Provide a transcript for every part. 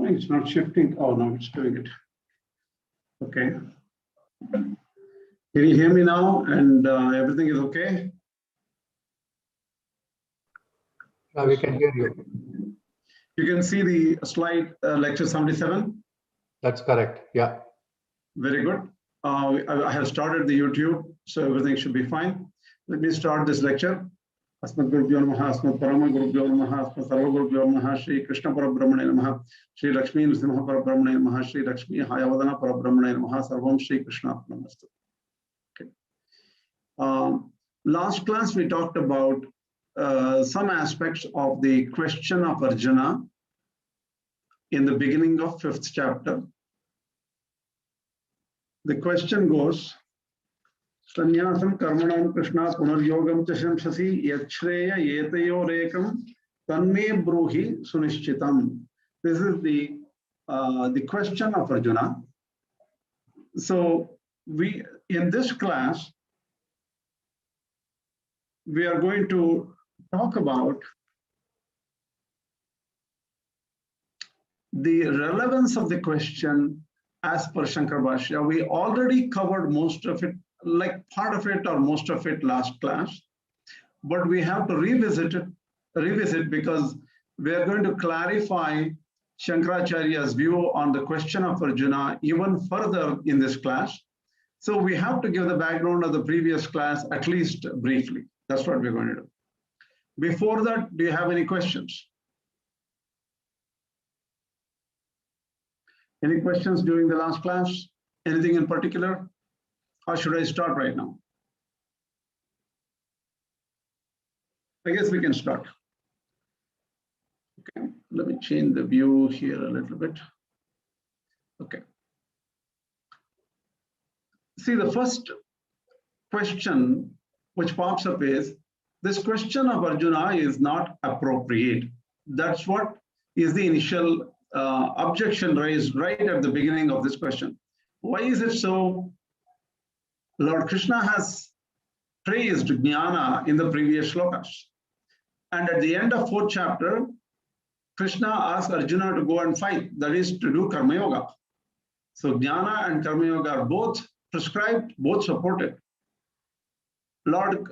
It's not shifting. Oh, no, it's doing it. Okay. Can you hear me now? And everything is okay? We can hear you. You can see the slide, lecture 77? That's correct. Yeah. Very good. I have started the YouTube, so everything should be fine. Let me start this lecture. Asmat Gurubhyo Namaha, Asmat Parama Gurubhyo Namaha, Asmat Sarva Gurubhyo Namaha, Shri Krishna Parabrahmane Namaha, Shri Lakshmi Nrsimha Parabrahmane Namaha, Shri Lakshmi Hayavadana Parabrahmane Namaha, Sarvam Shri Krishna Namaste. Okay. Last class we talked about some aspects of the question of Arjuna in the beginning of 5th chapter. The question goes, Sannyasim karmanam Krishna punaryogam chashamsasi yachreya yetayorekam tanme bruhi sunishchitam. This is the question of Arjuna. So in this class, we are going to talk about the relevance of the question as per Shankara Bhasya. We already covered most of it, like part of it or most of it last class, but we have to revisit because we are going to clarify Shankaracharya's view on the question of Arjuna even further in this class. So we have to give the background of the previous class at least briefly. That's what we're going to do. Before that, do you have any questions? Any questions during the last class? Anything in particular? Or should I start right now? I guess we can start. Okay, let me change the view here a little bit. Okay. See, the first question which pops up is, this question of Arjuna is not appropriate. That's what is the initial objection raised right at the beginning of this question. Why is it so? Lord Krishna has praised Jnana in the previous shlokas. And at the end of 4th chapter, Krishna asked Arjuna to go and fight, that is to do Karma Yoga. So Jnana and Karma Yoga are both prescribed, both supported. Lord,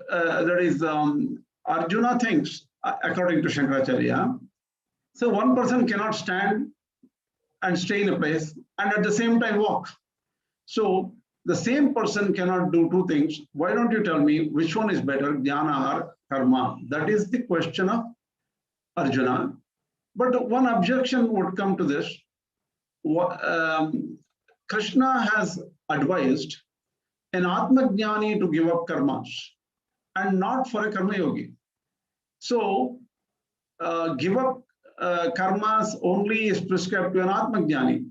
Arjuna thinks, according to Shankaracharya, so one person cannot stand and stay in a place and at the same time walk. So the same person cannot do two things. Why don't you tell me which one is better, Jnana or Karma? That is the question of Arjuna. But one objection would come to this. Krishna has advised an Ātma-Jñāni to give up karmas and not for a Karma Yogi. So give up karmas only is prescribed to an Ātma-Jñāni,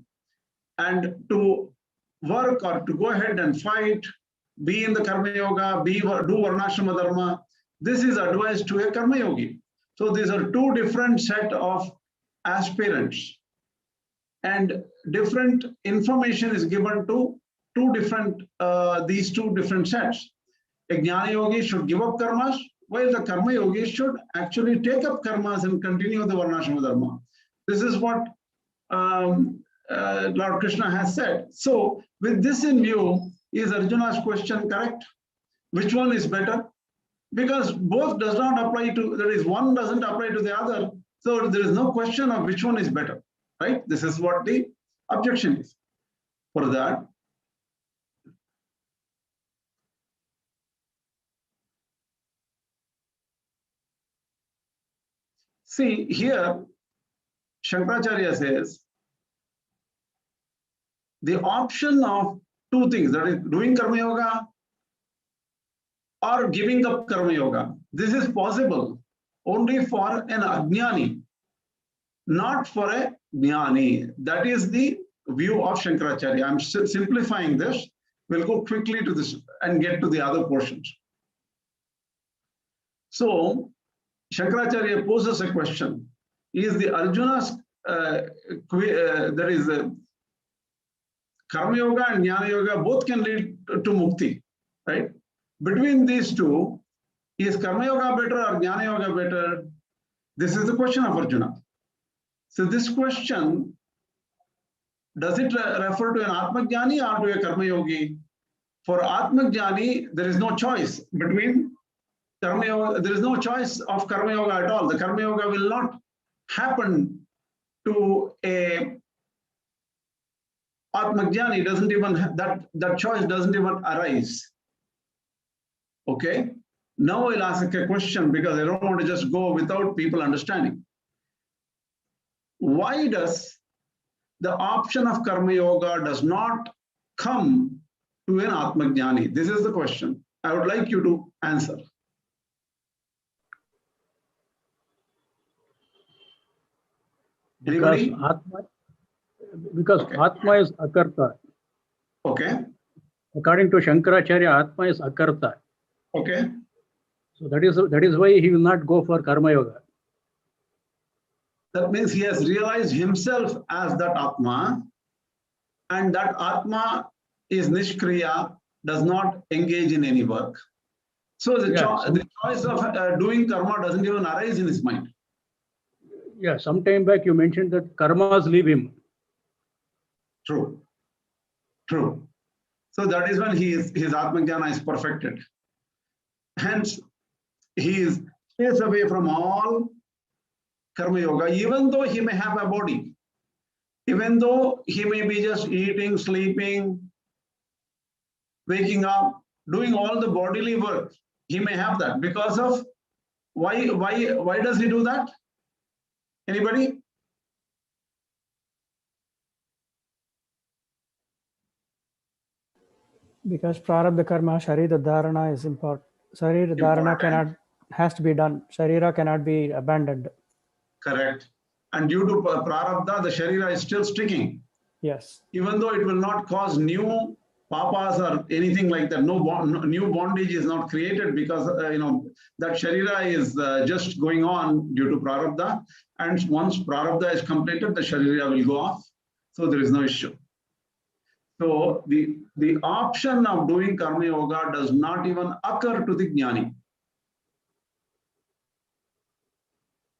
and to work or to go ahead and fight, be in the Karma Yoga, do Varnashrama Dharma, this is advised to a Karma Yogi. So these are two different set of aspirants, and different information is given to these two different sets. A Jnana Yogi should give up karmas, while the Karma Yogi should actually take up karmas and continue the Varnashrama Dharma. This is what Lord Krishna has said. So with this in view, is Arjuna's question correct? Which one is better? because both does not apply to, that is, one doesn't apply to the other. So there is no question of which one is better, right? This is what the objection is. For that, see here, Shankaracharya says, the option of two things, that is doing Karma Yoga or giving up Karma Yoga. This is possible only for an Agñani, not for a Jñani. That is the view of Shankaracharya. I'm simplifying this. We'll go quickly to this and get to the other portions. So, Shankaracharya poses a question. Is the Arjuna's, there is a Karma Yoga and Jnana Yoga, both can lead to Mukti, right? Between these two, is Karma Yoga better or Jnana Yoga better? This is the question of Arjuna. So this question, does it refer to an Ātma Jñāni or to a Karma Yogi? For Ātma Jñāni, there is no choice between Karma Yoga. There is no choice of Karma Yoga at all. The Karma Yoga will not happen to a Ātma Jñāni. Doesn't even that choice doesn't even arise. Okay. Now I'll ask a question because I don't want to just go without people understanding. Why does the option of Karma Yoga does not come to an Ātma Jñāni? This is the question. I would like you to answer. Because Anybody? Okay. Atma is akarta. Okay. According to Shankaracharya, Atma is akarta. Okay. So that is why he will not go for Karma Yoga. That means he has realized himself as that Atma, and that Atma is Nishkriya, does not engage in any work. So the choice of doing karma doesn't even arise in his mind. Yeah, some time back you mentioned that karmas leave him. True. True. So that is when his Atma-Jñana is perfected. Hence, he stays away from all Karma Yoga, even though he may have a body, even though he may be just eating, sleeping, waking up, doing all the bodily work. He may have that because of why does he do that? Anybody? Because prarabdha karma, sharira dharana is important. Sharira dharana has to be done. Sharira cannot be abandoned. Correct. And due to prarabdha, the sharira is still sticking. Yes. Even though it will not cause new papas or anything like that, no new bondage is not created because that sharira is just going on due to prarabdha. And once prarabdha is completed, the sharira will go off. So there is no issue. So the option of doing Karma Yoga does not even occur to the Jnani.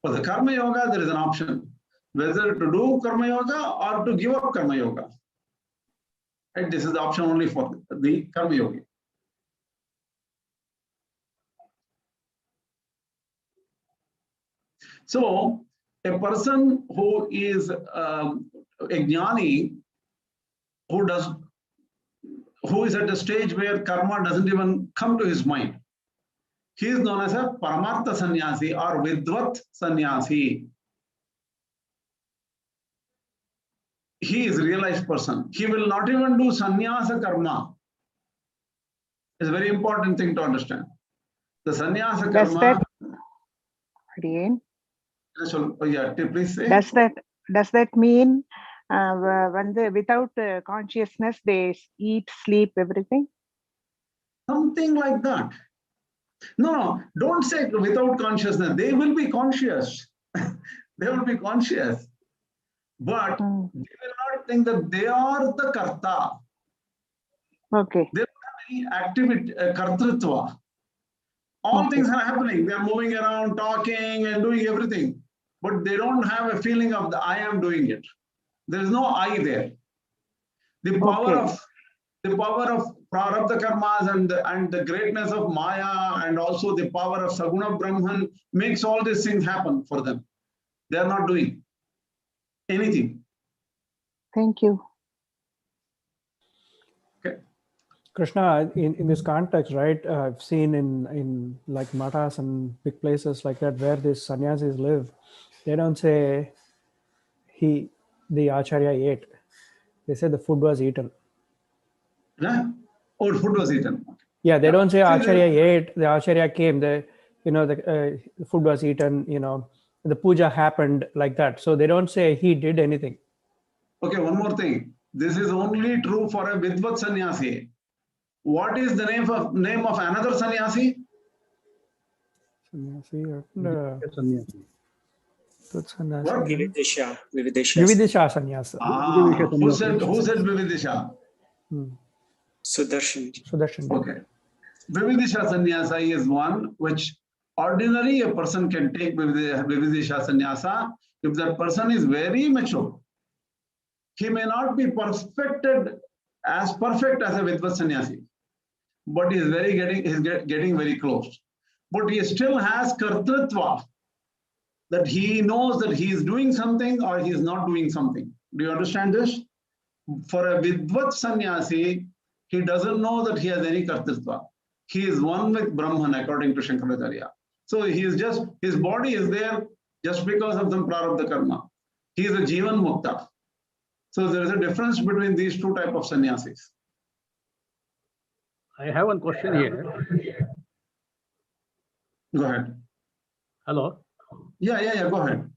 For the Karma Yoga, there is an option, whether to do Karma Yoga or to give up Karma Yoga. Right? This is the option only for the Karma Yogi. So a person who is a Jñani, who is at a stage where karma doesn't even come to his mind, he is known as a Paramartha Sannyasi or Vidvat Sannyasi. He is a realized person. He will not even do sannyasa karma. It's a very important thing to understand. The sannyasa karma. Please say. Does that mean when without consciousness they eat, sleep, everything? Something like that. No, don't say without consciousness. They will be conscious. They will be conscious. But they will not think that they are the karta. Okay. They don't have any activity, kartritva. All things are happening. They are moving around, talking and doing everything. But they don't have a feeling of the I am doing it. There is no I there. The power of prarabdha karmas and the greatness of Maya and also the power of Saguna Brahman makes all these things happen for them. They are not doing anything. Thank you. Okay. Krishna, in this context, right, I've seen in like matas and big places like that where these sannyasis live, they don't say the acharya ate. They say the food was eaten. Yeah? Or food was eaten. Yeah, they don't say See, acharya ate, the acharya came, the food was eaten, the puja happened like that. So they don't say he did anything. Okay, one more thing. This is only true for a Vidvat sannyasi. What is the name of another sannyasi? Sannyasi or Sannyasi. What? Vividhisha. Vividhisha sannyasa. Who said Vividhisha? Sudarshan. Okay. Vividhisha sannyasa is one which ordinary a person can take Vividhisha sannyasa if that person is very mature. He may not be perfect as a Vidvat sannyasi, but he is getting very close. But he still has kartritva, that he knows that he is doing something or he is not doing something. Do you understand this? For a Vidvat sannyasi, he doesn't know that he has any kartritva. He is one with Brahman, according to Shankaracharya. So he is just, his body is there just because of the prarabdha karma. He is a Jivan Mukta. So there is a difference between these two types of sannyasis. I have one question here. Go ahead. Hello. Yeah, go ahead.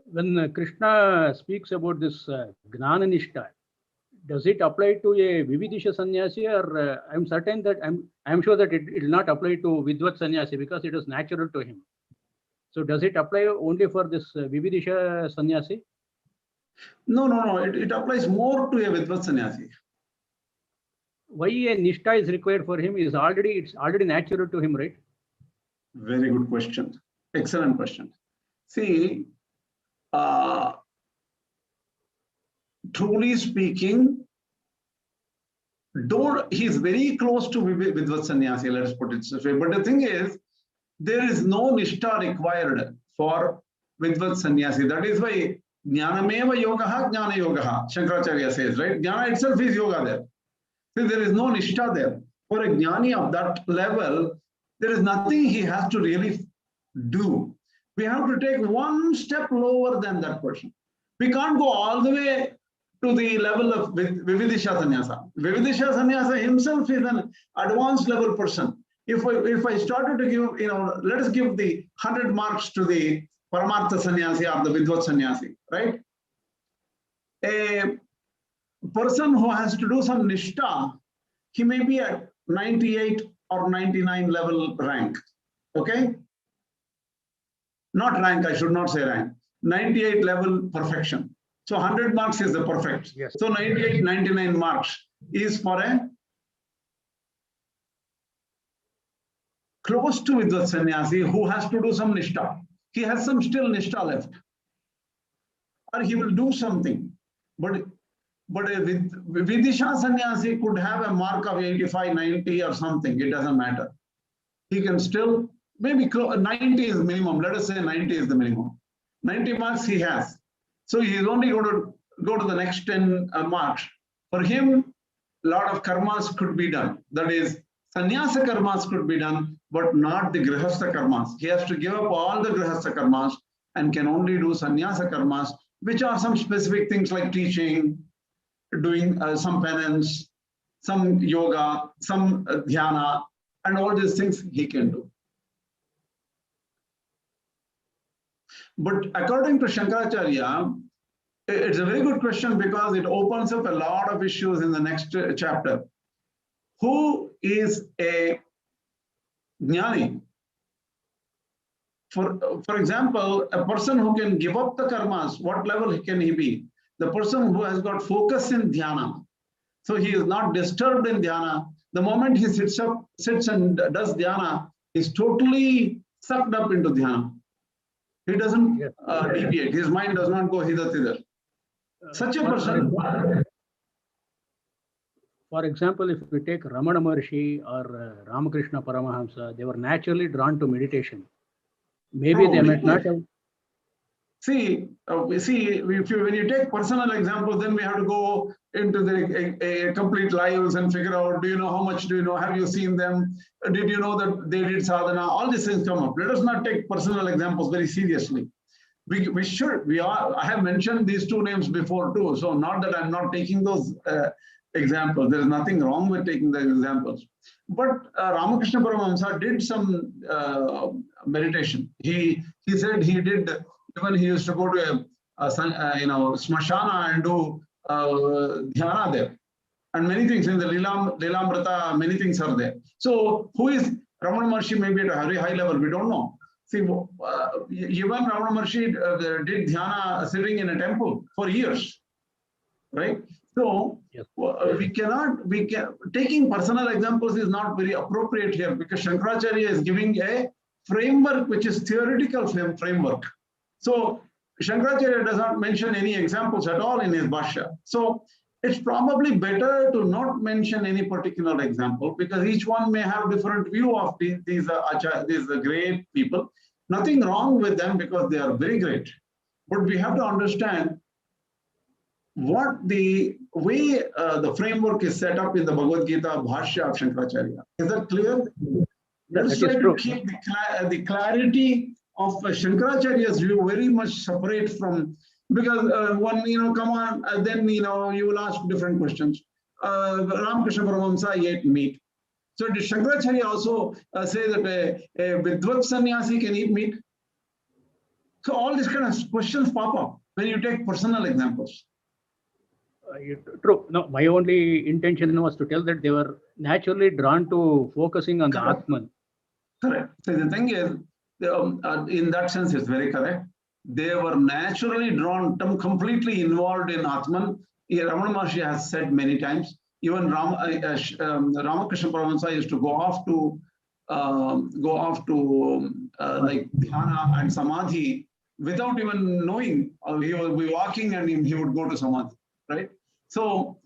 When Krishna speaks about this Jnana Nishtha, does it apply to a Vividhisha sannyasi, or I'm certain that I'm sure that it will not apply to Vidvat sannyasi because it is natural to him. So does it apply only for this Vividhisha sannyasi? No. It applies more to a Vidvat sannyasi. Why a Nishtha is required for him it's already natural to him, right? Very good question. Excellent question. See, truly speaking, he's very close to Vidvat sannyasi, let's put it this way. But the thing is, there is no Nishtha required for Vidvat sannyasi. That is why Jnanameva yogaha, Jñana Yoga, Shankaracharya says, right? Jnana itself is yoga there. See, there is no Nishtha there. For a Jnani of that level, there is nothing he has to really do. We have to take one step lower than that person. We can't go all the way to the level of Vividhisha sannyasa. Vividhisha sannyasa himself is an advanced level person. If I started to give, let us give the 100 marks to the Paramartha sannyasi or the Vidvat sannyasi, right? A person who has to do some Nishtha, he may be at 98 or 99 level rank, okay? Not rank, I should not say rank. 98 level perfection. So 100 marks is the perfect. Yes. So 98, 99 marks is for a close to Vidvat sannyasi who has to do some Nishtha. He has some still Nishtha left. Or he will do something. But a Vividhisha sannyasi could have a mark of 85, 90 or something. It doesn't matter. He can still, maybe 90 is minimum. Let us say 90 is the minimum. 90 marks he has. So he is only going to go to the next 10 marks. For him, a lot of karmas could be done. That is, sannyasa karmas could be done, but not the grihastha karmas. He has to give up all the grihastha karmas and can only do sannyasa karmas, which are some specific things like teaching, doing some penance, some yoga, some dhyana, and all these things he can do. But according to Shankaracharya, it's a very good question because it opens up a lot of issues in the next chapter. Who is a Jñani? For example, a person who can give up the karmas, what level can he be? The person who has got focus in dhyana. So he is not disturbed in dhyana. The moment he sits and does dhyana, he's totally sucked up into dhyana. He doesn't deviate. His mind does not go hither thither. Such a person. For example, if we take Ramana Maharshi or Ramakrishna Paramahamsa, they were naturally drawn to meditation. Maybe they might not have. See, when you take personal examples, then we have to go into the complete lives and figure out, do you know how much do you know? Have you seen them? Did you know that they did sadhana? All these things come up. Let us not take personal examples very seriously. We should. I have mentioned these two names before too. So not that I'm not taking those examples. There is nothing wrong with taking the examples. But Ramakrishna Paramahamsa did some meditation. He said he did. Even he used to go to Smashana and do Jnana there. And many things in the Lilamrita, many things are there. So who is Ramana Maharshi? Maybe at a very high level, we don't know. See, even Ramana Maharshi did Dhyana sitting in a temple for years, right? So yes. Taking personal examples is not very appropriate here, because Shankaracharya is giving a framework which is theoretical framework. So Shankaracharya does not mention any examples at all in his Bhasya. So it's probably better to not mention any particular example, because each one may have different view of these great people. Nothing wrong with them, because they are very great. But we have to understand what the way the framework is set up in the Bhagavad Gita Bhasya of Shankaracharya. Is that clear? Let's try to keep the clarity of Shankaracharya's view very much separate from, because come on, then you will ask different questions. Ramakrishna Paramahamsa ate meat. So did Shankaracharya also say that a Vidvat sannyasi can eat meat? So all these kind of questions pop up when you take personal examples. True. No, my only intention was to tell that they were naturally drawn to focusing on the Atman. Correct. So the thing is, in that sense, it's very correct. They were naturally drawn, completely involved in Atman. Ramana Maharshi has said many times. Even Ramakrishna Paramahamsa used to go off to like dhyana and samadhi without even knowing. He would be walking and he would go to samadhi, right? So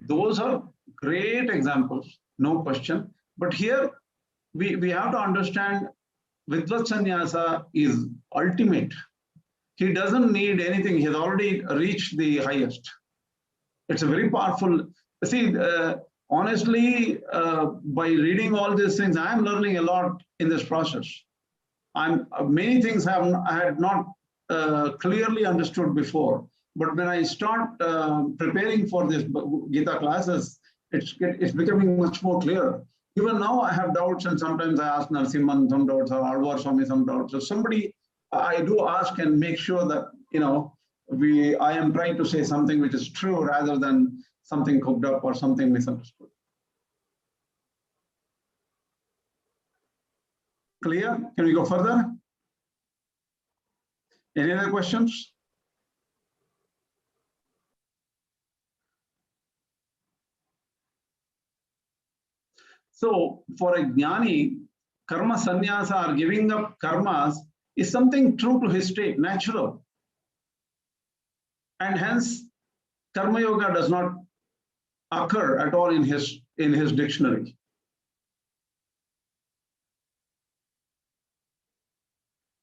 those are great examples, no question. But here we have to understand Vidvat Sannyasa is ultimate. He doesn't need anything. He has already reached the highest. It's a very powerful. See, honestly, by reading all these things, I am learning a lot in this process. Many things I had not clearly understood before. But when I start preparing for this Gita classes, it's becoming much more clear. Even now, I have doubts, and sometimes I ask Narasimhan some doubts, or Alvar Swami some doubts. So somebody, I do ask and make sure that I am trying to say something which is true rather than something cooked up or something misunderstood. Clear? Can we go further? Any other questions? So for a Jnani, karma sannyasa, or giving up karmas, is something true to his state, natural. And hence, karma yoga does not occur at all in his dictionary.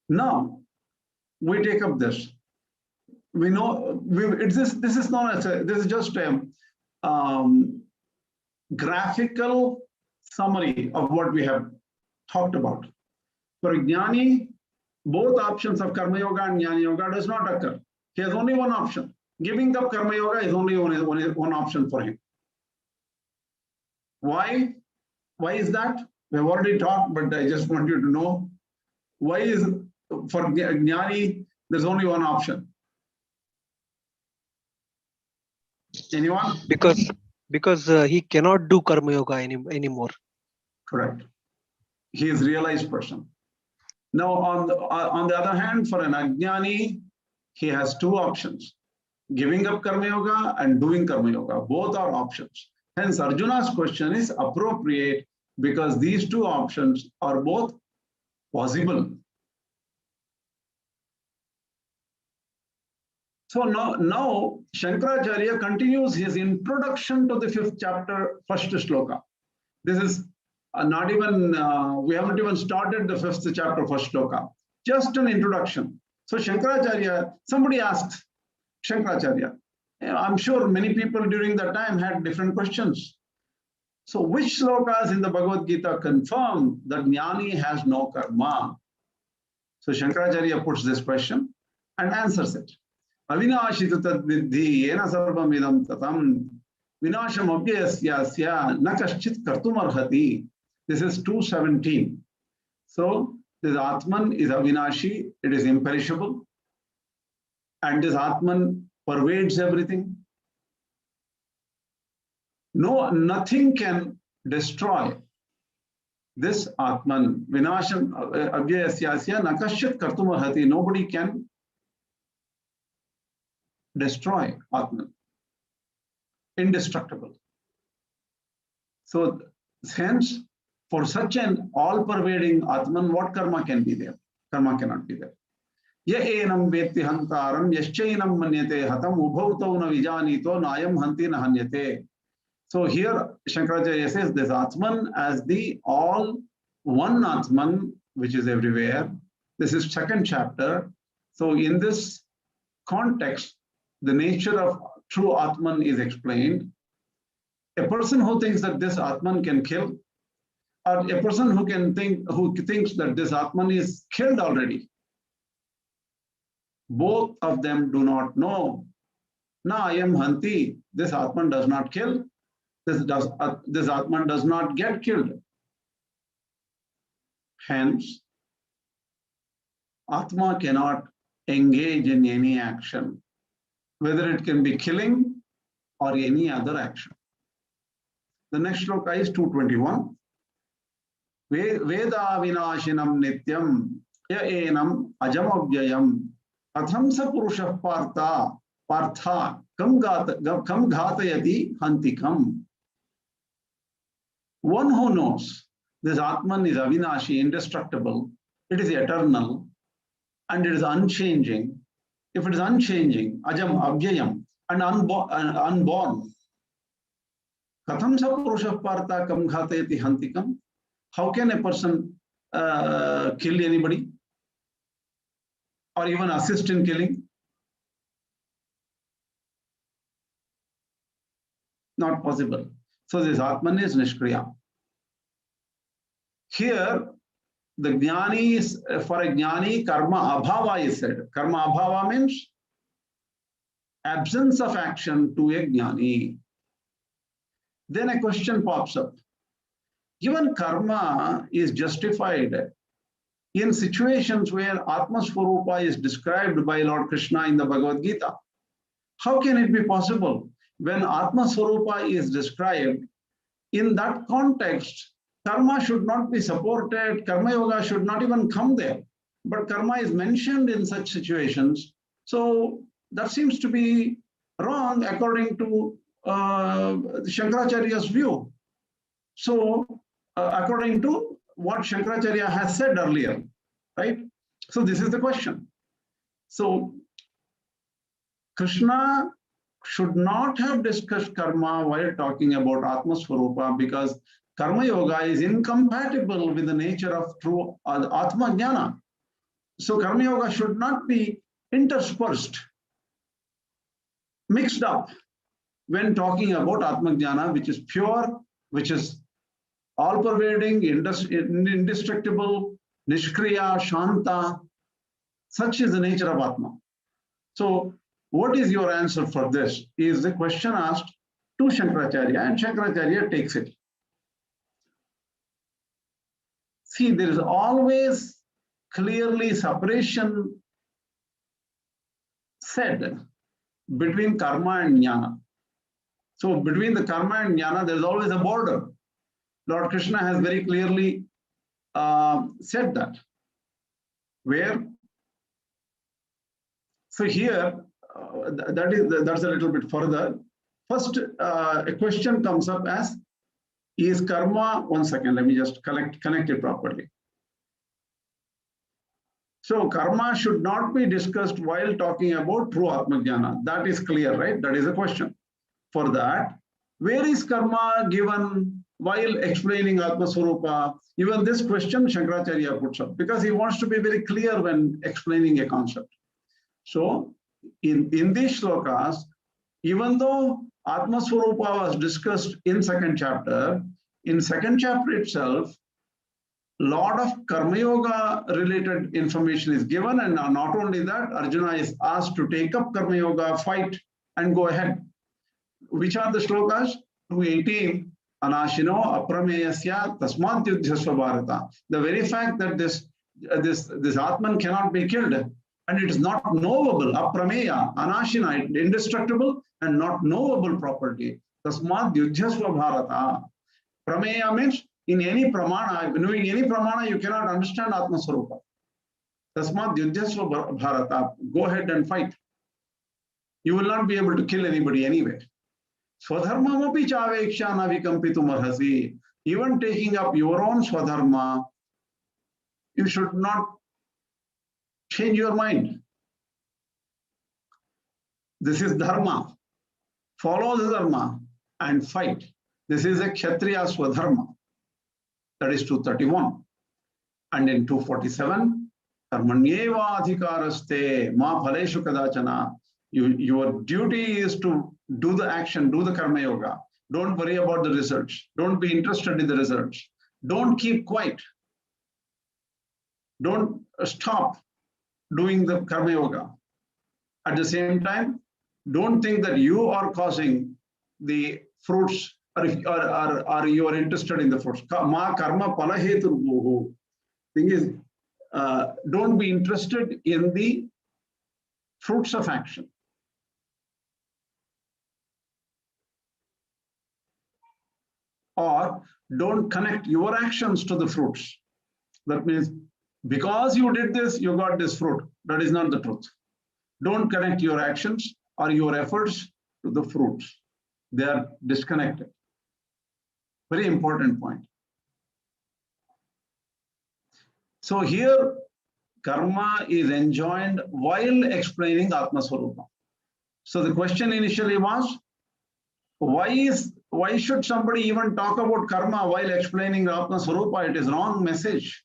Now, we take up this. We know this is not as this is just a graphical summary of what we have talked about. For Jnani, both options of karma yoga and Jnana yoga does not occur. He has only one option. Giving up karma yoga is only one option for him. Why? Why is that? We have already talked, but I just want you to know. Why is for Jnani there's only one option? Anyone? Because he cannot do karma yoga anymore. Correct. He is realized person. Now, on the other hand, for an Agñani, he has two options: giving up karma yoga and doing karma yoga. Both are options. Hence, Arjuna's question is appropriate because these two options are both possible. So now Shankaracharya continues his introduction to the 5th chapter, first shloka. This is not even, we haven't even started the 5th chapter, first shloka. Just an introduction. So Shankaracharya, somebody asks Shankaracharya, I'm sure many people during that time had different questions. So which slokas in the Bhagavad Gita confirm that Jnani has no karma? So Shankaracharya puts this question and answers it. Avinashitu tad vidhi yena sarvam idam tatam vinasham abhyasyasya na kaschit kartum arhati. This is 217. So this Atman is Avinashi, it is imperishable, and this Atman pervades everything. Nothing can destroy this Atman. Vinasham abhyasyasya na kaschit kartum arhati. Nobody can destroy Atman. Indestructible. So hence, for such an all-pervading Atman, what karma can be there? Karma cannot be there. Ya enam vetti hantaram yaschainam manyate hatam ubhautau na vijanito nayam hanti na hanyate. So here Shankaracharya says this Atman as the all one Atman which is everywhere. This is 2nd chapter. So in this context, the nature of true Atman is explained. A person who thinks that this Atman can kill, or a person who thinks that this Atman is killed already, both of them do not know. Na ayam hanti, this Atman does not kill. This Atman does not get killed. Hence, Atma cannot engage in any action, whether it can be killing or any other action. The next shloka is 221. Veda vinashinam nityam ya enam ajamavyayam atham sa purusha partha kam ghatayati hantikam. One who knows this Atman is avinashi, indestructible, it is eternal, and it is unchanging. If it is unchanging, ajam avyayam, and unborn, katham sa purusha partha kam ghatayati hantikam. How can a person kill anybody or even assist in killing? Not possible. So this Atman is Nishkriya. Here, the Jnani is, for a Jnani, karma abhava is said. Karma abhava means absence of action to a Jnani. Then a question pops up. Given karma is justified in situations where Ātma-Swarūpa is described by Lord Krishna in the Bhagavad Gita, how can it be possible when Ātma-Swarūpa is described in that context? Karma should not be supported, Karma Yoga should not even come there. But karma is mentioned in such situations. So that seems to be wrong according to Shankaracharya's view. So according to what Shankaracharya has said earlier, right? So this is the question. So Krishna should not have discussed karma while talking about Ātma-Swarūpa, because Karma Yoga is incompatible with the nature of true Ātma-Jñāna. So Karma Yoga should not be interspersed, mixed up when talking about Atman-Jñana, which is pure, which is all-pervading, indestructible, Nishkriya, Shanta. Such is the nature of Atma. So what is your answer for this? Is the question asked to Shankaracharya, and Shankaracharya takes it. See, there is always clearly separation said between karma and jnana. So between the karma and jnana, there is always a border. Lord Krishna has very clearly said that. Where? So here, that's a little bit further. First, a question comes up as, is karma, one second, let me just connect it properly. So karma should not be discussed while talking about true Atma-Jnana. That is clear, right? That is a question. For that, where is karma given while explaining Ātma-Swarūpa? Even this question Shankaracharya puts up because he wants to be very clear when explaining a concept. So in these shlokas, even though Ātma-Swarūpa was discussed in second chapter, in second chapter itself, lot of Karma Yoga related information is given, and not only that, Arjuna is asked to take up Karma Yoga, fight, and go ahead. Which are the shlokas? 218. Anashino aprameyasya tasmat yudhyasva bharata. The very fact that this Atman cannot be killed and it is not knowable, aprameya, anashina, indestructible and not knowable property. Tasmat yudhyasva bharata. Prameya means in any pramana, knowing any pramana, you cannot understand Ātma-Swarūpa. Tasmat yudhyasva bharata. Go ahead and fight. You will not be able to kill anybody anyway. Swadharmamapi chaveksha navikampitum arhasi. Even taking up your own swadharma, you should not change your mind. This is dharma. Follow the dharma and fight. This is a Kshatriya swadharma. That is 231. And in 247, karmanyeva adhikaraste ma phaleshu kadachana. Your duty is to do the action, do the Karma Yoga. Don't worry about the results. Don't be interested in the results. Don't keep quiet. Don't stop doing the Karma Yoga. At the same time, don't think that you are causing the fruits or you are interested in the fruits. Ma karma pala hetu. Thing is, don't be interested in the fruits of action. Or don't connect your actions to the fruits. That means because you did this, you got this fruit. That is not the truth. Don't connect your actions or your efforts to the fruits. They are disconnected. Very important point. So here, karma is enjoined while explaining Ātma-Swarūpa. So the question initially was, why should somebody even talk about karma while explaining Ātma-Swarūpa? It is wrong message.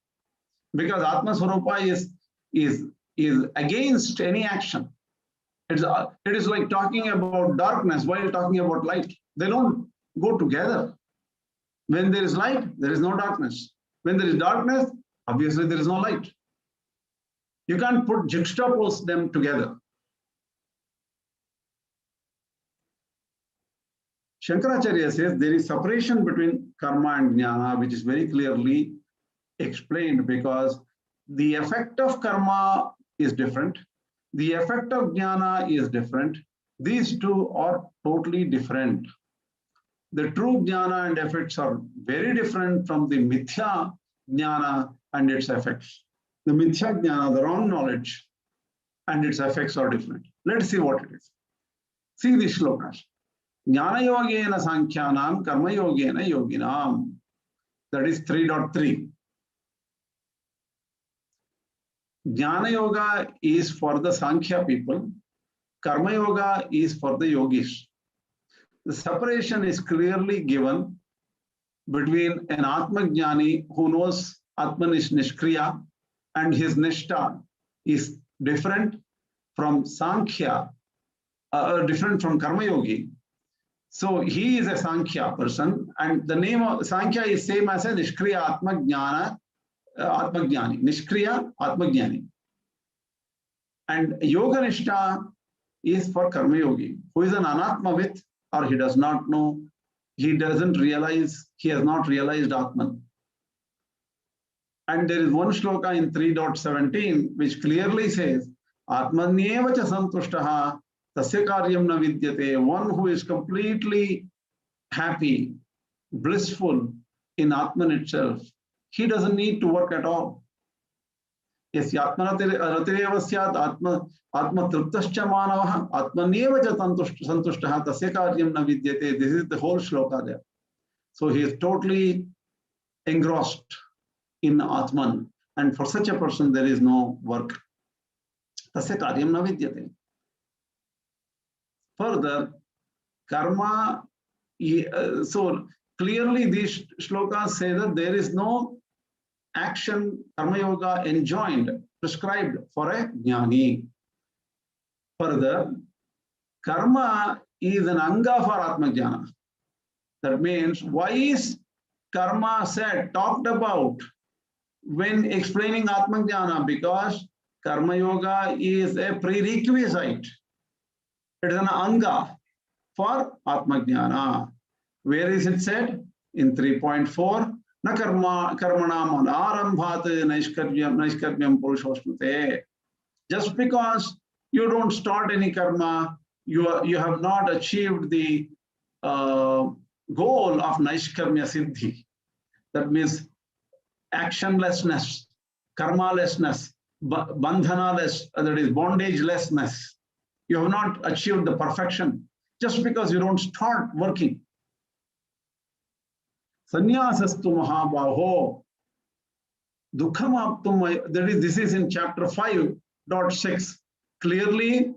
Because Ātma-Swarūpa is against any action. It is like talking about darkness while talking about light. They don't go together. When there is light, there is no darkness. When there is darkness, obviously there is no light. You can't juxtapose them together. Shankaracharya says there is separation between karma and jnana, which is very clearly explained because the effect of karma is different. The effect of jnana is different. These two are totally different. The true jnana and effects are very different from the mithya jnana and its effects. The mithya jnana, the wrong knowledge, and its effects are different. Let's see what it is. See these shlokas. Jnana yogena sankhyanam karma yogena yoginam. That is 3.3. Jnana Yoga is for the Sankhya people. Karma Yoga is for the yogis. The separation is clearly given between an Ātma Jñāni who knows Atman is Nishkriya and his Nishtha is different from Sankhya, different from Karma Yogi. So he is a Sankhya person and the name of Sankhya is same as a Nishkriya Ātma Jñāna. Ātma-Jñāni, Nishkriya Ātma-Jñāni. And Yoga Nishtha is for Karma Yogi, who is an Anatmavit or he does not know, he doesn't realize, he has not realized Atman. And there is one shloka in 3.17 which clearly says, Atmanyeva cha santushtaha tasya karyam na vidyate. One who is completely happy, blissful in Atman itself, he doesn't need to work at all. Yes, Atma ratireva syat Atma triptascha manavaha Atmanyeva cha santushtaha tasya karyam na vidyate. This is the whole shloka there. So he is totally engrossed in Atman. And for such a person, there is no work. Tasya karyam na vidyate. Further, karma, so clearly these shlokas say that there is no action, karma yoga enjoined, prescribed for a jnani. Further, karma is an anga for Atma-Jñana. That means, why is karma said, talked about when explaining Atma-Jñana? Because karma yoga is a prerequisite. It is an anga for Atma-Jñana. Where is it said? In 3.4, na karma karmanam anarambhat naishkaryam purushosmute. Just because you don't start any karma, you have not achieved the goal of naishkarmya siddhi. That means actionlessness, karmalessness, bandhanaless, that is bondagelessness. You have not achieved the perfection just because you don't start working. Sannyasastu mahabaho dukkhamaptum, that is, this is in chapter 5.6. Clearly,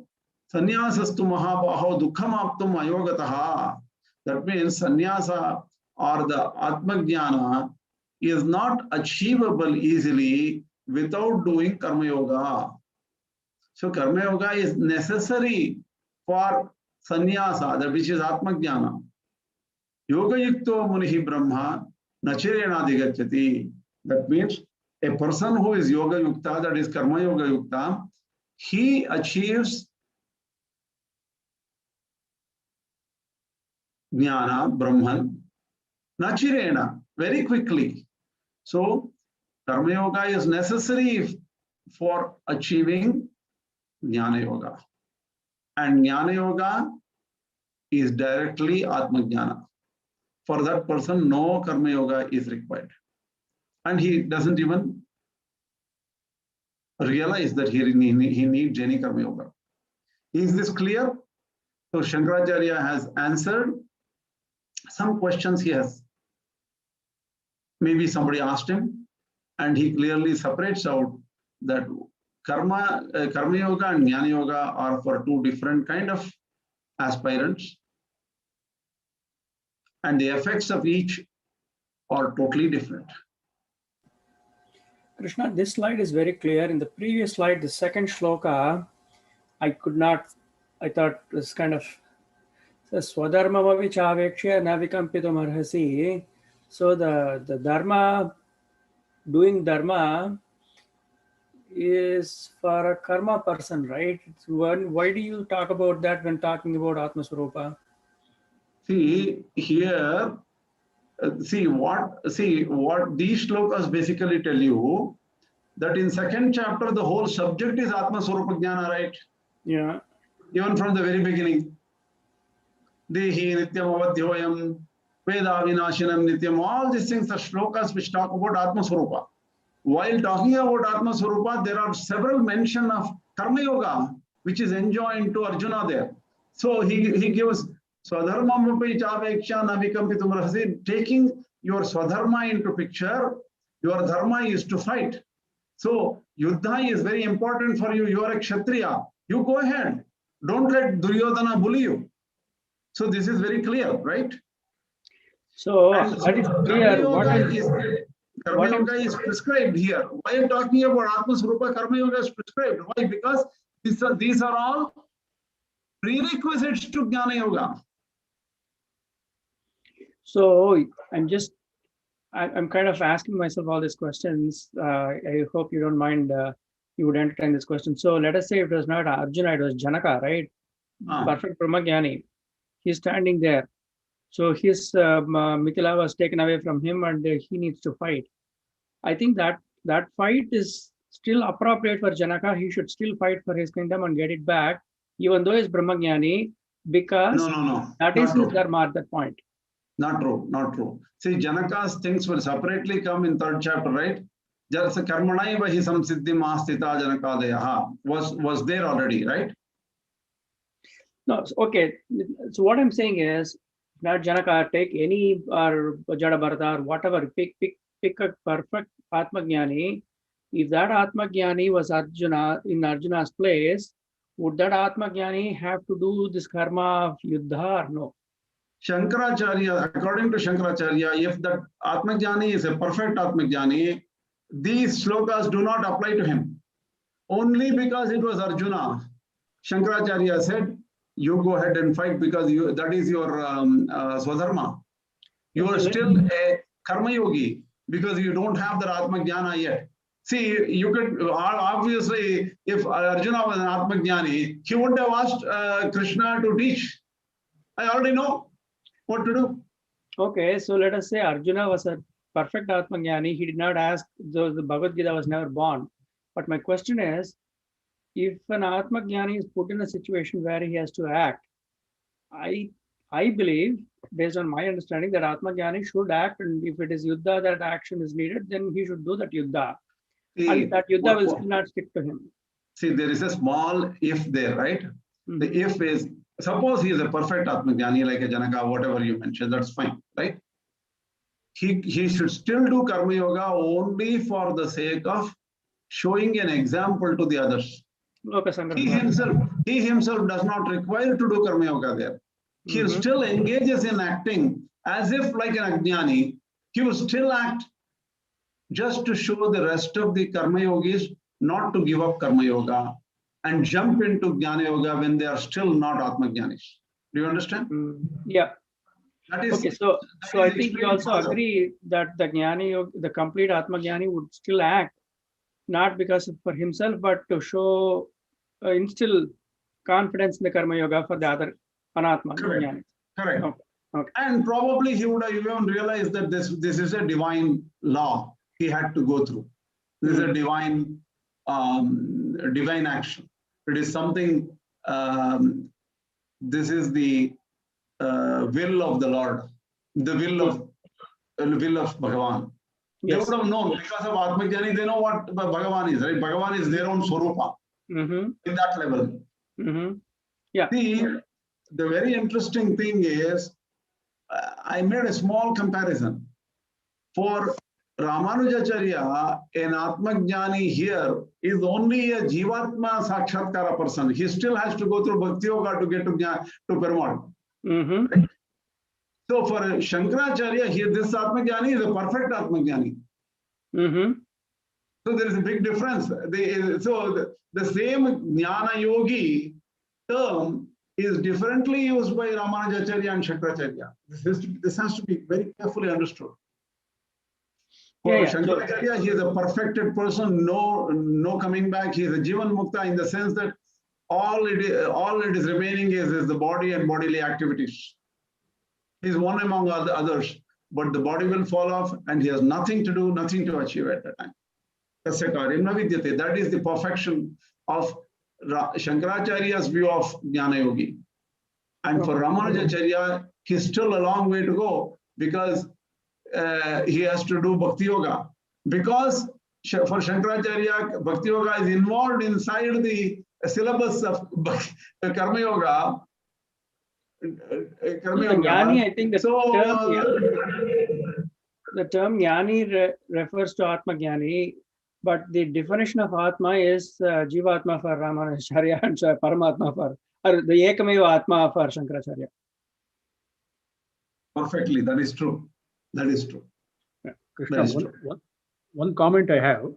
Sannyasastu mahabaho dukkhamaptum ayogataha. That means sannyasa or the Atma-Jñana is not achievable easily without doing karma yoga. So karma yoga is necessary for sannyasa, that which is Atma-Jñana. Yoga yukto munihi brahma nachirena digachyati. That means a person who is yoga yukta, that is karma yoga yukta, he achieves jnana, brahman, nachirena, very quickly. So karma yoga is necessary for achieving jnana yoga. And jnana yoga is directly Atma-Jñana. For that person, no karma yoga is required. And he doesn't even realize that he needs any karma yoga. Is this clear? So Shankaracharya has answered some questions he has. Maybe somebody asked him, and he clearly separates out that karma yoga and jnana yoga are for two different kind of aspirants. And the effects of each are totally different. Krishna, this slide is very clear. In the previous slide, the second shloka, I thought was kind of swadharma vichavekshya navikampitum arhasi. So the dharma, doing dharma is for a karma person, right? Why do you talk about that when talking about Ātma-Swarūpa? See here, see what these shlokas basically tell you, that in second chapter the whole subject is Ātma-Swarūpa Jnana, right? Yeah. Even from the very beginning. Dehi nityam avadhyoyam, Veda vinashinam nityam, all these things are shlokas which talk about Ātma-Swarūpa. While talking about Ātma-Swarūpa, there are several mention of karma yoga, which is enjoined to Arjuna there. So he gives Swadharmam Chaveksha Navikampitum Rahasi, taking your Swadharma into picture, your dharma is to fight. So Yuddha is very important for you. You are a Kshatriya. You go ahead. Don't let Duryodhana bully you. So this is very clear, right? So that is clear. Karma yoga is prescribed here. Why I'm talking about Ātma-Swarūpa, karma yoga is prescribed. Why? Because these are all prerequisites to Jnana Yoga. So I'm kind of asking myself all these questions. I hope you don't mind, you would entertain this question. So let us say it was not Arjuna, it was Janaka, right? Perfect Brahma-Jnani. He's standing there. So his Mithila was taken away from him and he needs to fight. I think that fight is still appropriate for Janaka. He should still fight for his kingdom and get it back, even though he's Brahma-Jnani, because that is his dharma at that point. Not true, not true. See, Janaka's things will separately come in third chapter, right? Jarasa karmanaiva hi samsiddhim astita janakadeyaha was there already, right? No, okay. So what I'm saying is, not Janaka, take any or Jada Bharata or whatever, pick a perfect Ātma-Jñāni if that Ātma Jñāni was Arjuna in Arjuna's place, would that Ātma Jñāni have to do this karma of Yuddha or no? Shankaracharya, according to Shankaracharya, if that Ātma Jñāni is a perfect Ātma Jñāni, these slokas do not apply to him. Only because it was Arjuna, Shankaracharya said, you go ahead and fight because that is your swadharma. You are still a karma yogi because you don't have the Ātma Jñāna yet. See, you could obviously, if Arjuna was an Ātma Jñāni, he wouldn't have asked Krishna to teach. I already know what to do. Okay, so let us say Arjuna was a perfect Ātma Jñāni. He did not ask, though the Bhagavad Gita was never born. But my question is, if an Ātma Jñāni is put in a situation where he has to act, I believe, based on my understanding, that Ātma Jñāni should act, and if it is Yuddha that action is needed, then he should do that Yuddha. And that Yuddha will still not stick to him. See, there is a small if there, right? The if is, suppose he is a perfect Ātma Jñāni, like a Janaka, whatever you mentioned, that's fine, right? He should still do Karma Yoga only for the sake of showing an example to the others. He himself does not require to do Karma Yoga there. He still engages in acting as if like an Agñani. He will still act just to show the rest of the Karma Yogis not to give up Karma Yoga and jump into Jnana Yoga when they are still not Ātma Jñānis. Do you understand? Yeah. That is, okay, so I think you also agree that the Jnana Yoga, the complete Ātma Jñāni would still act, not because for himself, but to show, instill confidence in the Karma Yoga for the other Anatma Jñānis. Correct. Okay. And probably he would have even realized that this is a divine law he had to go through. This is a divine action. It is something, this is the will of the Lord, the will of Bhagavan. They would have known because of Ātma Jñāni, they know what Bhagavan is, right? Bhagavan is their own Swarūpa in that level. Yeah. See, the very interesting thing is, I made a small comparison. For Ramanujacharya, an Ātma Jñāni here is only a Jivatma Sakshatkara person. He still has to go through Bhakti Yoga to get to Perumal. Right? So for Shankaracharya, this Ātma Jñāni is a perfect Ātma Jñāni. So there is a big difference. The same Jnana Yogi term is differently used by Ramanujacharya and Shankaracharya. This has to be very carefully understood. For Shankaracharya, he is a perfected person, no coming back. He is a Jivan Mukta in the sense that all it is remaining is the body and bodily activities. He is one among others, but the body will fall off and he has nothing to do, nothing to achieve at that time. That is the perfection of Shankaracharya's view of Jnana Yogi. And for Ramanujacharya, he's still a long way to go because he has to do Bhakti Yoga. Because for Shankaracharya, Bhakti Yoga is involved inside the syllabus of Karma Yoga. Jnani, I think the term Jnani refers to Ātma Jñāni, but the definition of Atma is Jivatma for Ramanujacharya and Paramatma for, or the Ekameva Atma for Shankaracharya. Perfectly, that is true. That is true. Yeah. Krishna, one comment I have,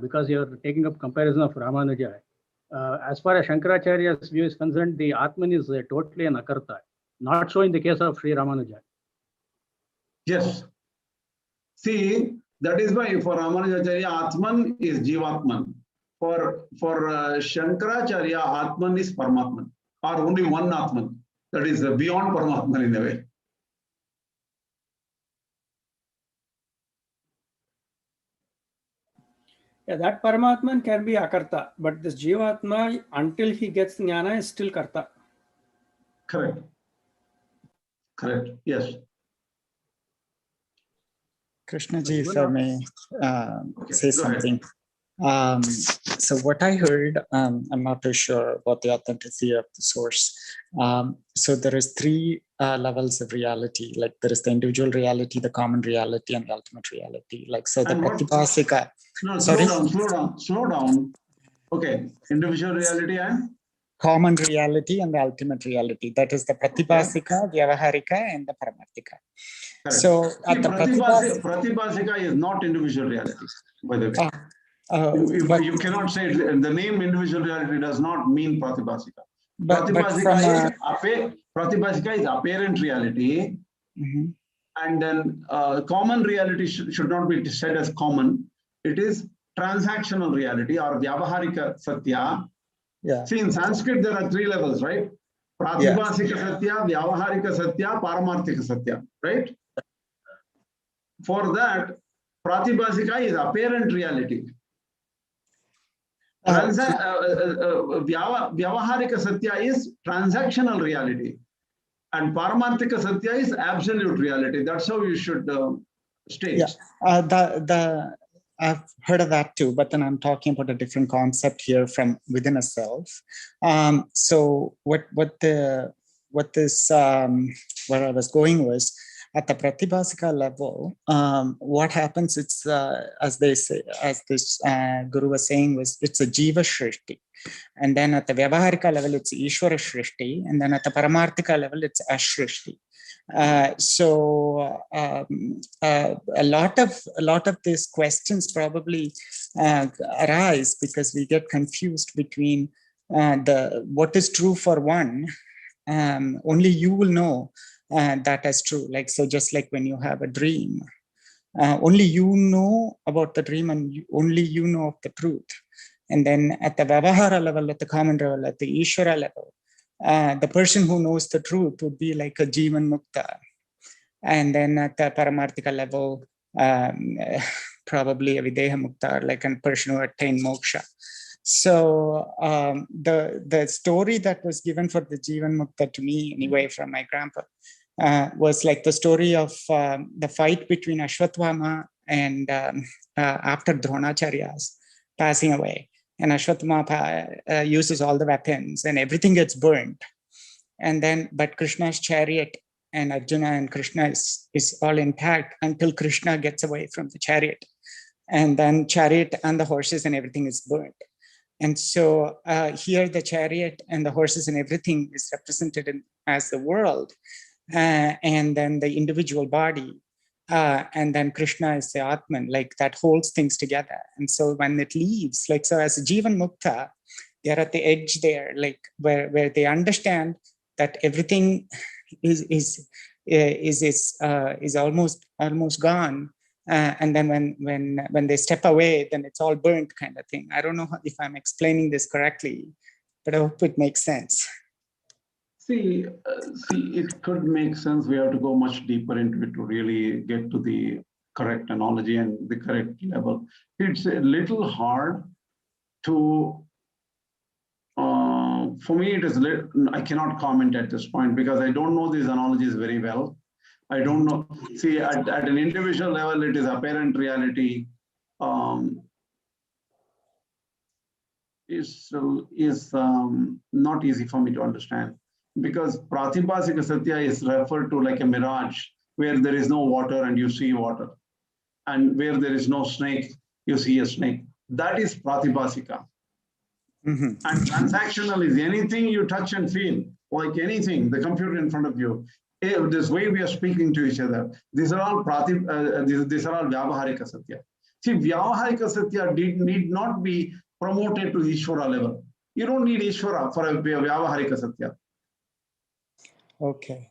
because you are taking up comparison of Ramanuja. As far as Shankaracharya's view is concerned, the Atman is totally an Akarta. Not so in the case of Sri Ramanuja. Yes. See, that is why for Ramanujacharya, Atman is Jivatman. For Shankaracharya, Atman is Paramatman, or only one Atman. That is beyond Paramatman in a way. Yeah, that Paramatman can be Akarta, but this Jivatma, until he gets Jnana, is still Karta. Correct. Correct. Yes. Krishna ji, if I may say something. So what I heard, I'm not too sure about the authenticity of the source. So there is three levels of reality. Like there is the individual reality, the common reality, and the ultimate reality. Like so, the pratibhasika. No, Sorry? slow down. Okay, individual reality and common reality and the ultimate reality. That is the pratibhasika, vyavaharika, and the paramarthika. Correct. So at the pratibhasika is not individual reality, by the way. You cannot say the name individual reality does not mean pratibhasika. Pratibhasika is apparent reality, and then common reality should not be said as common. It is transactional reality or vyavaharika satya. Yeah. See, in Sanskrit there are three levels, right? Pratibhasika satya, vyavaharika satya, paramarthika satya, right? For that, pratibhasika is apparent reality. Vyavaharika satya is transactional reality, and paramarthika satya is absolute reality. That's how you should state. Yeah, I've heard of that too, but then I'm talking about a different concept here from within a self. So where I was going was, at the pratibhasika level, what happens, it's as they say, as this guru was saying, was it's a jiva shrishti. And then at the vyavaharika level, it's Ishvara shrishti. And then at the paramarthika level, it's ashrishti. So a lot of these questions probably arise because we get confused between what is true for one. Only you will know that as true. Like, so just like when you have a dream, only you know about the dream and only you know of the truth. And then at the vyavahara level, at the common level, at the Ishvara level, the person who knows the truth would be like a Jivan Mukta. And then at the Paramarthika level, probably a Videha Mukta, like a person who attained moksha. So the story that was given for the Jivan Mukta to me, anyway, from my grandpa, was like the story of the fight between Ashwatthama and after Dronacharya's passing away. And Ashwatthama uses all the weapons and everything gets burnt. And then, but Krishna's chariot and Arjuna and Krishna is all intact until Krishna gets away from the chariot. And then chariot and the horses and everything is burnt. And so here the chariot and the horses and everything is represented as the world. And then the individual body. And then Krishna is the Atman, like that holds things together. And so when it leaves, like, so as a Jivan Mukta, they're at the edge there, like where they understand that everything is almost gone. And then when they step away, then it's all burnt kind of thing. I don't know if I'm explaining this correctly, but I hope it makes sense. See, it could make sense. We have to go much deeper into it to really get to the correct analogy and the correct level. It's a little hard to, for me, I cannot comment at this point because I don't know these analogies very well. I don't know. See, at an individual level, it is apparent reality. Is not easy for me to understand. Because Pratibhasika Satya is referred to like a mirage, where there is no water and you see water. And where there is no snake, you see a snake. That is Pratibhasika. And transactional is anything you touch and feel, like anything, the computer in front of you. This way we are speaking to each other. These are all Vyavaharika Satya. See, Vyavaharika Satya need not be promoted to Ishvara level. You don't need Ishvara for a Vyavaharika Satya. Okay.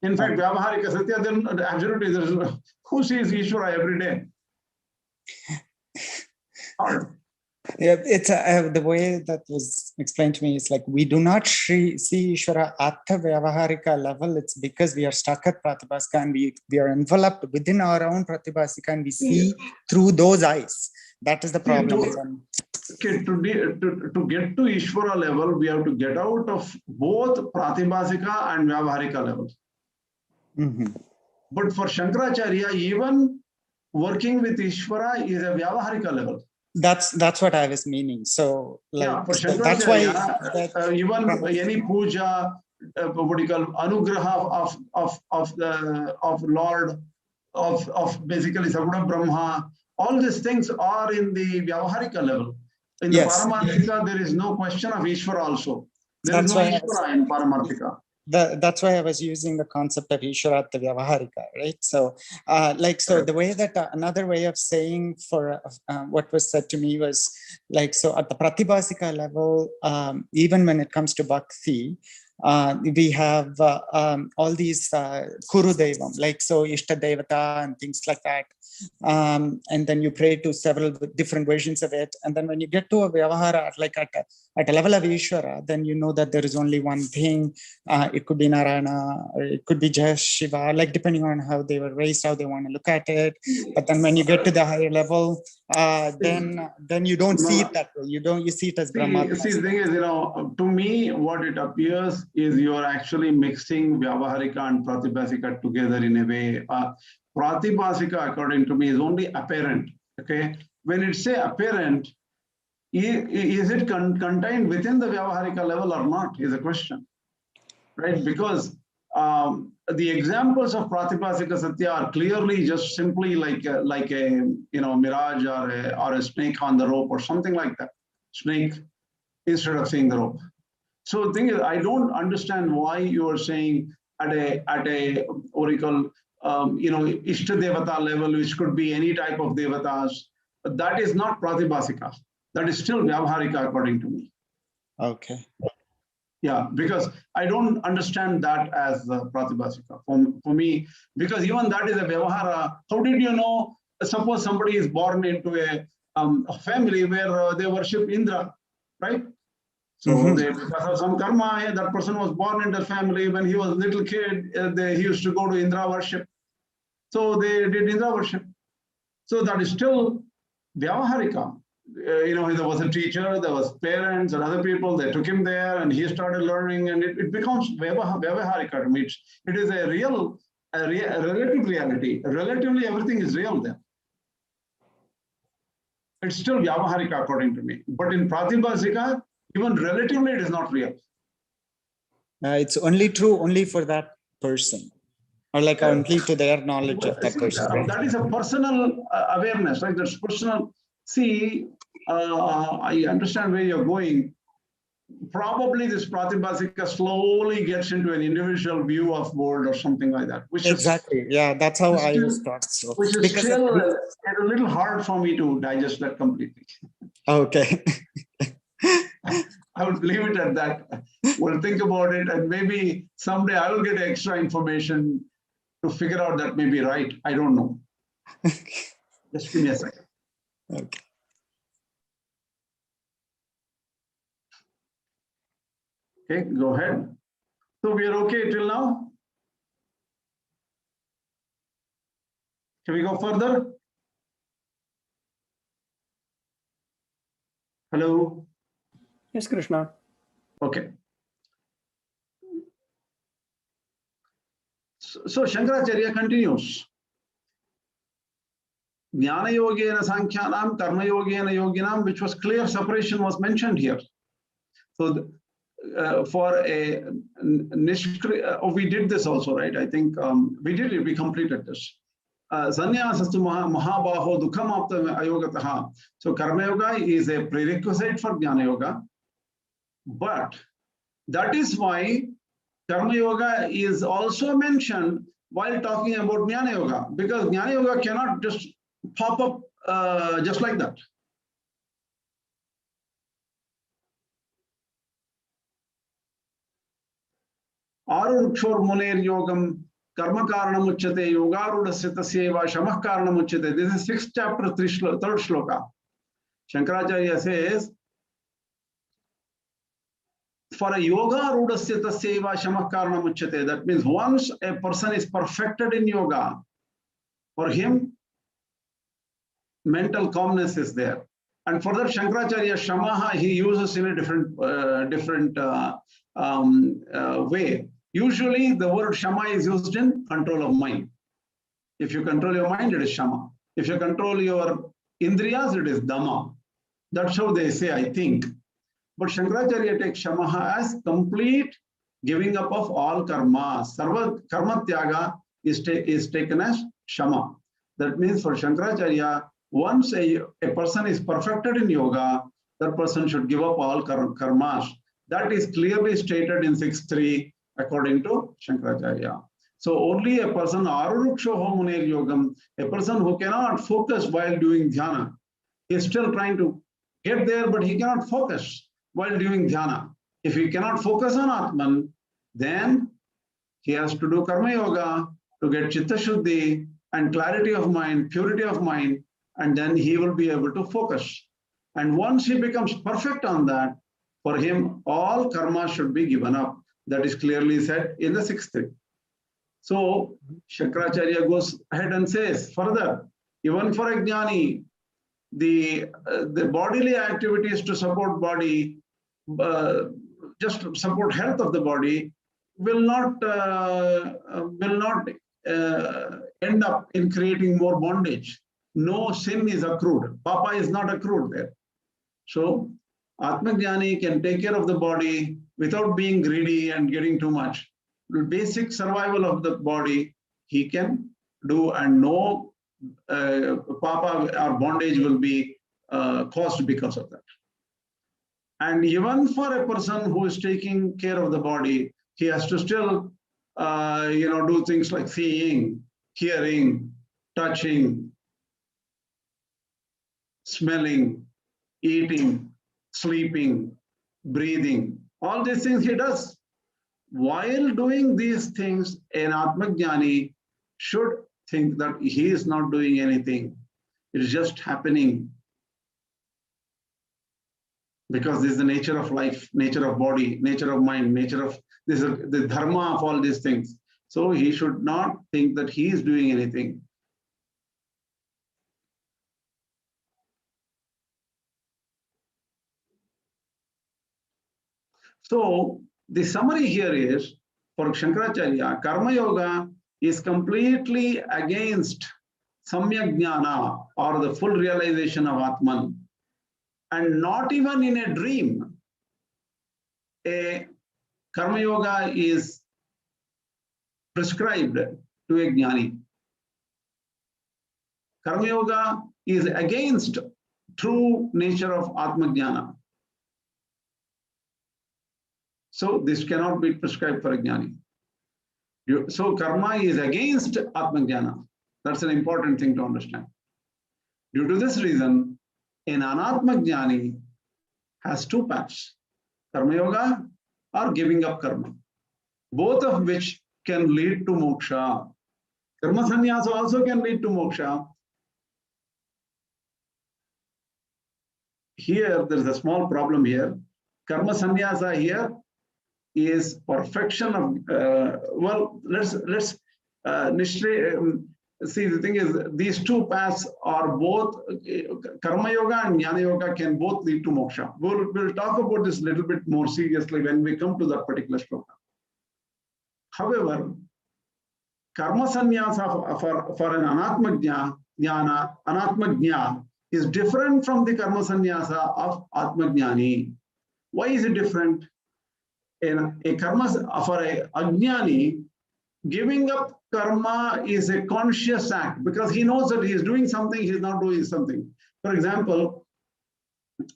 In fact, Vyavaharika Satya, then absolutely, who sees Ishvara every day? Hard. Yeah, it's the way that was explained to me is like we do not see Ishvara at the Vyavaharika level. It's because we are stuck at Pratibhasika and we are enveloped within our own Pratibhasika and we see through those eyes. That is the problem. Okay, to get to Ishvara level, we have to get out of both Pratibhasika and Vyavaharika levels. But for Shankaracharya, even working with Ishvara is a Vyavaharika level. That's what I was meaning. So, like, yeah, for that's why even any puja, what do you call anugraha of Lord of basically Saguna Brahma, all these things are in the Vyavaharika level. In the Paramarthika, there is no question of Ishvara also. There is no Ishvara in Paramarthika. That's why I was using the concept of Ishvara at the Vyavaharika, right? So, so the way that another way of saying for what was said to me was like, so at the Pratibhasika level, even when it comes to Bhakti, we have all these Kuru Devam, like so Ishta Devata and things like that. And then you pray to several different versions of it. And then when you get to a Vyavahara, like at a level of Ishvara, then you know that there is only one thing. It could be Narayana, or it could be just Shiva, like depending on how they were raised, how they want to look at it. But then when you get to the higher level, then you don't see it that way. You see it as Brahma. See, the thing is, to me, what it appears is you are actually mixing Vyavaharika and Pratibhasika together in a way. Pratibhasika, according to me, is only apparent. Okay, when it say apparent, is it contained within the Vyavaharika level or not? Is a question, right? Because the examples of Pratibhasika Satya are clearly just simply like a mirage or a snake on the rope or something like that. Snake instead of seeing the rope. So the thing is, I don't understand why you are saying at a oracle, Ishta Devata level, which could be any type of Devatas. But that is not Pratibhasika. That is still Vyavaharika, according to me. Okay. Yeah, because I don't understand that as Pratibhasika for me, because even that is a Vyavahara. How did you know? Suppose somebody is born into a family where they worship Indra, right? So because of some karma, that person was born in the family. When he was a little kid, he used to go to Indra worship. So they did Indra worship. So that is still Vyavaharika. There was a teacher, there was parents and other people, they took him there and he started learning, and it becomes Vyavaharika to me. It is a relative reality. Relatively, everything is real there. It's still Vyavaharika, according to me. But in Pratibhasika, even relatively, it is not real. It's only true only for that person, or like only to their knowledge of that person. Right? That is a personal awareness, right? That's personal. See, I understand where you're going. Probably this Pratibhasika slowly gets into an individual view of world or something like that. Exactly. Yeah, that's how I was taught. So, which is still a little hard for me to digest that completely. Okay. I would leave it at that. We'll think about it, and maybe someday I will get extra information to figure out that may be right. I don't know. Just give me a second. Okay. Okay, go ahead. So we are okay till now? Can we go further? Hello? Yes, Krishna. Okay. So Shankaracharya continues. Jnana Yogena Sankhyanam, Karma Yogena Yoginam, which was clear separation was mentioned here. So for a we did this also, right? I think we did it, we completed this. Sannyasis to Mahabaho Dukham Apta Ayogataha. So Karma Yoga is a prerequisite for Jnana Yoga. But that is why Karma Yoga is also mentioned while talking about Jnana Yoga, because Jnana Yoga cannot just pop up just like that. Arurukshor Muner Yogam Karma Karanam Uchate Yogaruda Sitaseva Shamah Karanam Uchate. This is 6th chapter, 3rd shloka. Shankaracharya says, for a yoga rudasya taseva shamah karanam uchyate. That means once a person is perfected in yoga, for him, mental calmness is there. And for that, Shankaracharya Shamaha, he uses in a different way. Usually, the word Shama is used in control of mind. If you control your mind, it is Shama. If you control your Indriyas, it is Dama. That's how they say, I think. But Shankaracharya takes Shamaha as complete giving up of all karma. Sarva karma tyaga is taken as Shama. That means for Shankaracharya, once a person is perfected in yoga, that person should give up all karmas. That is clearly stated in 6.3 according to Shankaracharya. So only a person, Arurukshoho Munir Yogam, a person who cannot focus while doing dhyana, is still trying to get there, but he cannot focus while doing dhyana. If he cannot focus on Atman, then he has to do karma yoga to get Chitta Shuddhi and clarity of mind, purity of mind, and then he will be able to focus. And once he becomes perfect on that, for him, all karma should be given up. That is clearly said in the 6th. So Shankaracharya goes ahead and says further, even for Agñani, the bodily activities to support body, just support health of the body, will not end up in creating more bondage. No sin is accrued. Papa is not accrued there. So Ātma Jñāni can take care of the body without being greedy and getting too much. The basic survival of the body he can do, and no papa or bondage will be caused because of that. And even for a person who is taking care of the body, he has to still do things like seeing, hearing, touching, smelling, eating, sleeping, breathing. All these things he does. While doing these things, an Ātma Jñāni should think that he is not doing anything. It is just happening. Because this is the nature of life, nature of body, nature of mind, nature of this is the dharma of all these things. So he should not think that he is doing anything. So the summary here is, for Shankaracharya, Karma Yoga is completely against Samyak Jnana, or the full realization of Atman. And not even in a dream, a Karma Yoga is prescribed to a Jnani. Karma Yoga is against true nature of Atma-Jñana. So this cannot be prescribed for a Jnani. So karma is against Atma-Jñana. That's an important thing to understand. Due to this reason, an Anatma Jñani has two paths, Karma Yoga or giving up karma, both of which can lead to moksha. Karma sannyasa also can lead to moksha. Here, there is a small problem here. Karma sannyasa here is perfection of, see, the thing is, these two paths are both, Karma Yoga and Jnana Yoga can both lead to moksha. We'll talk about this a little bit more seriously when we come to that particular shloka. However, Karma Sannyasa for an Anatma Jnana, Anatma Jñana is different from the Karma Sannyasa of Ātma Jñāni. Why is it different? In a karma for a Agñani, giving up karma is a conscious act because he knows that he is doing something, he is not doing something. For example,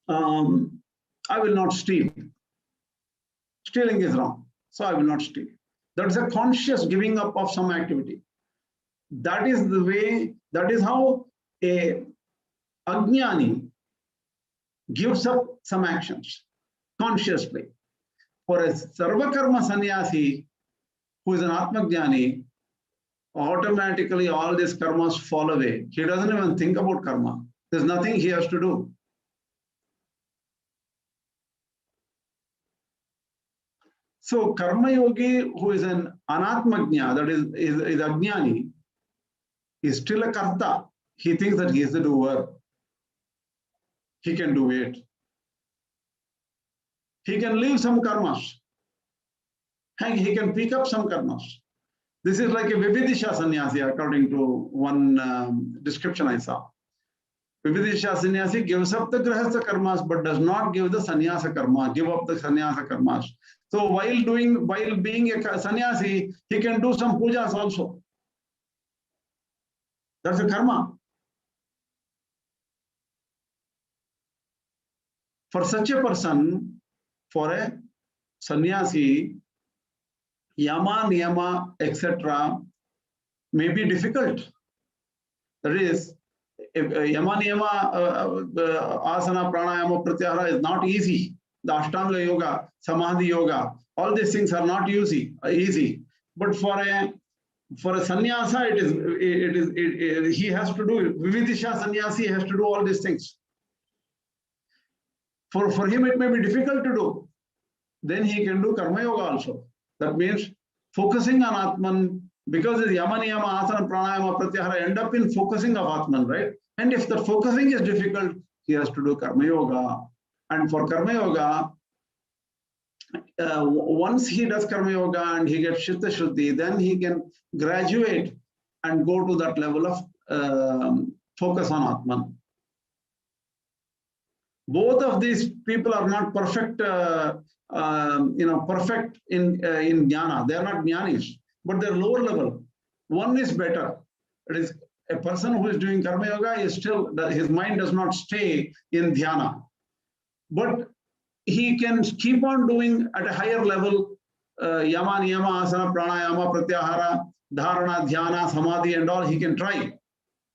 I will not steal. Stealing is wrong, so I will not steal. That is a conscious giving up of some activity. That is the way, that is how a Agñani gives up some actions consciously. For a Sarva Karma Sannyasi, who is an Ātma Jñāni, automatically all these karmas fall away. He doesn't even think about karma. There's nothing he has to do. So Karma Yogi, who is an Anatma Jñāna, that is Agñani, is still a karta. He thinks that he is the doer. He can do it. He can leave some karmas. He can pick up some karmas. This is like a Vividh sannyasi, according to one description I saw. Vividh sannyasi gives up the grahastha karmas but does not give the sannyasa karma, give up the sannyasa karmas. So while being a sannyasi, he can do some pujas also. That's a karma. For such a person, for a sannyasi, yama, niyama, etc. may be difficult. That is, yama, niyama, asana, pranayama, pratyahara is not easy. The Ashtanga Yoga, Samadhi Yoga, all these things are not easy. But for a sannyasa, he has to do, Vividh sannyasi has to do all these things. For him, it may be difficult to do. Then he can do Karma Yoga also. That means focusing on Atman, because the Yama, Niyama, Asana, Pranayama, Pratyahara end up in focusing of Atman, right? And if the focusing is difficult, he has to do Karma Yoga. And for Karma Yoga, once he does Karma Yoga and he gets Chitta Shuddhi, then he can graduate and go to that level of focus on Atman. Both of these people are not perfect, perfect in Jnana. They are not Jñanis, but they're lower level. One is better. It is a person who is doing Karma Yoga is still, his mind does not stay in Dhyana. But he can keep on doing at a higher level, Yama, Niyama, Asana, Pranayama, Pratyahara, Dharana, Dhyana, Samadhi and all, he can try.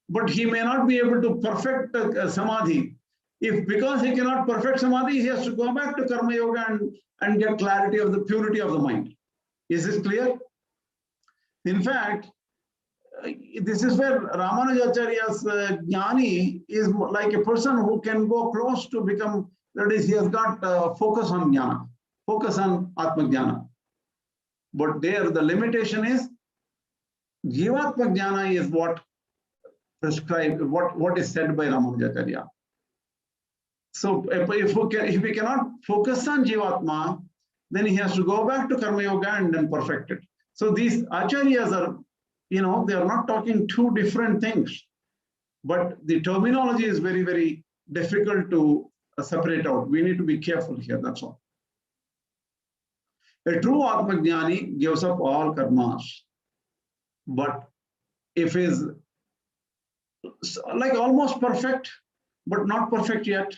But he may not be able to perfect Samadhi. Because he cannot perfect Samadhi, he has to go back to Karma Yoga and get clarity of the purity of the mind. Is this clear? In fact, this is where Ramanujacharya's Jñani is like a person who can go close to become, that is, he has got focus on Jnana, focus on Ātma-Jñāna. But there, the limitation is, Ātma-Jñāna is what prescribed, what is said by Ramanujacharya. So if we cannot focus on Jivatma, then he has to go back to Karma Yoga and then perfect it. So these acharyas are, they are not talking two different things, but the terminology is very, very difficult to separate out. We need to be careful here, that's all. A true Ātma Jñāni gives up all karmas, but if he is like almost perfect, but not perfect yet,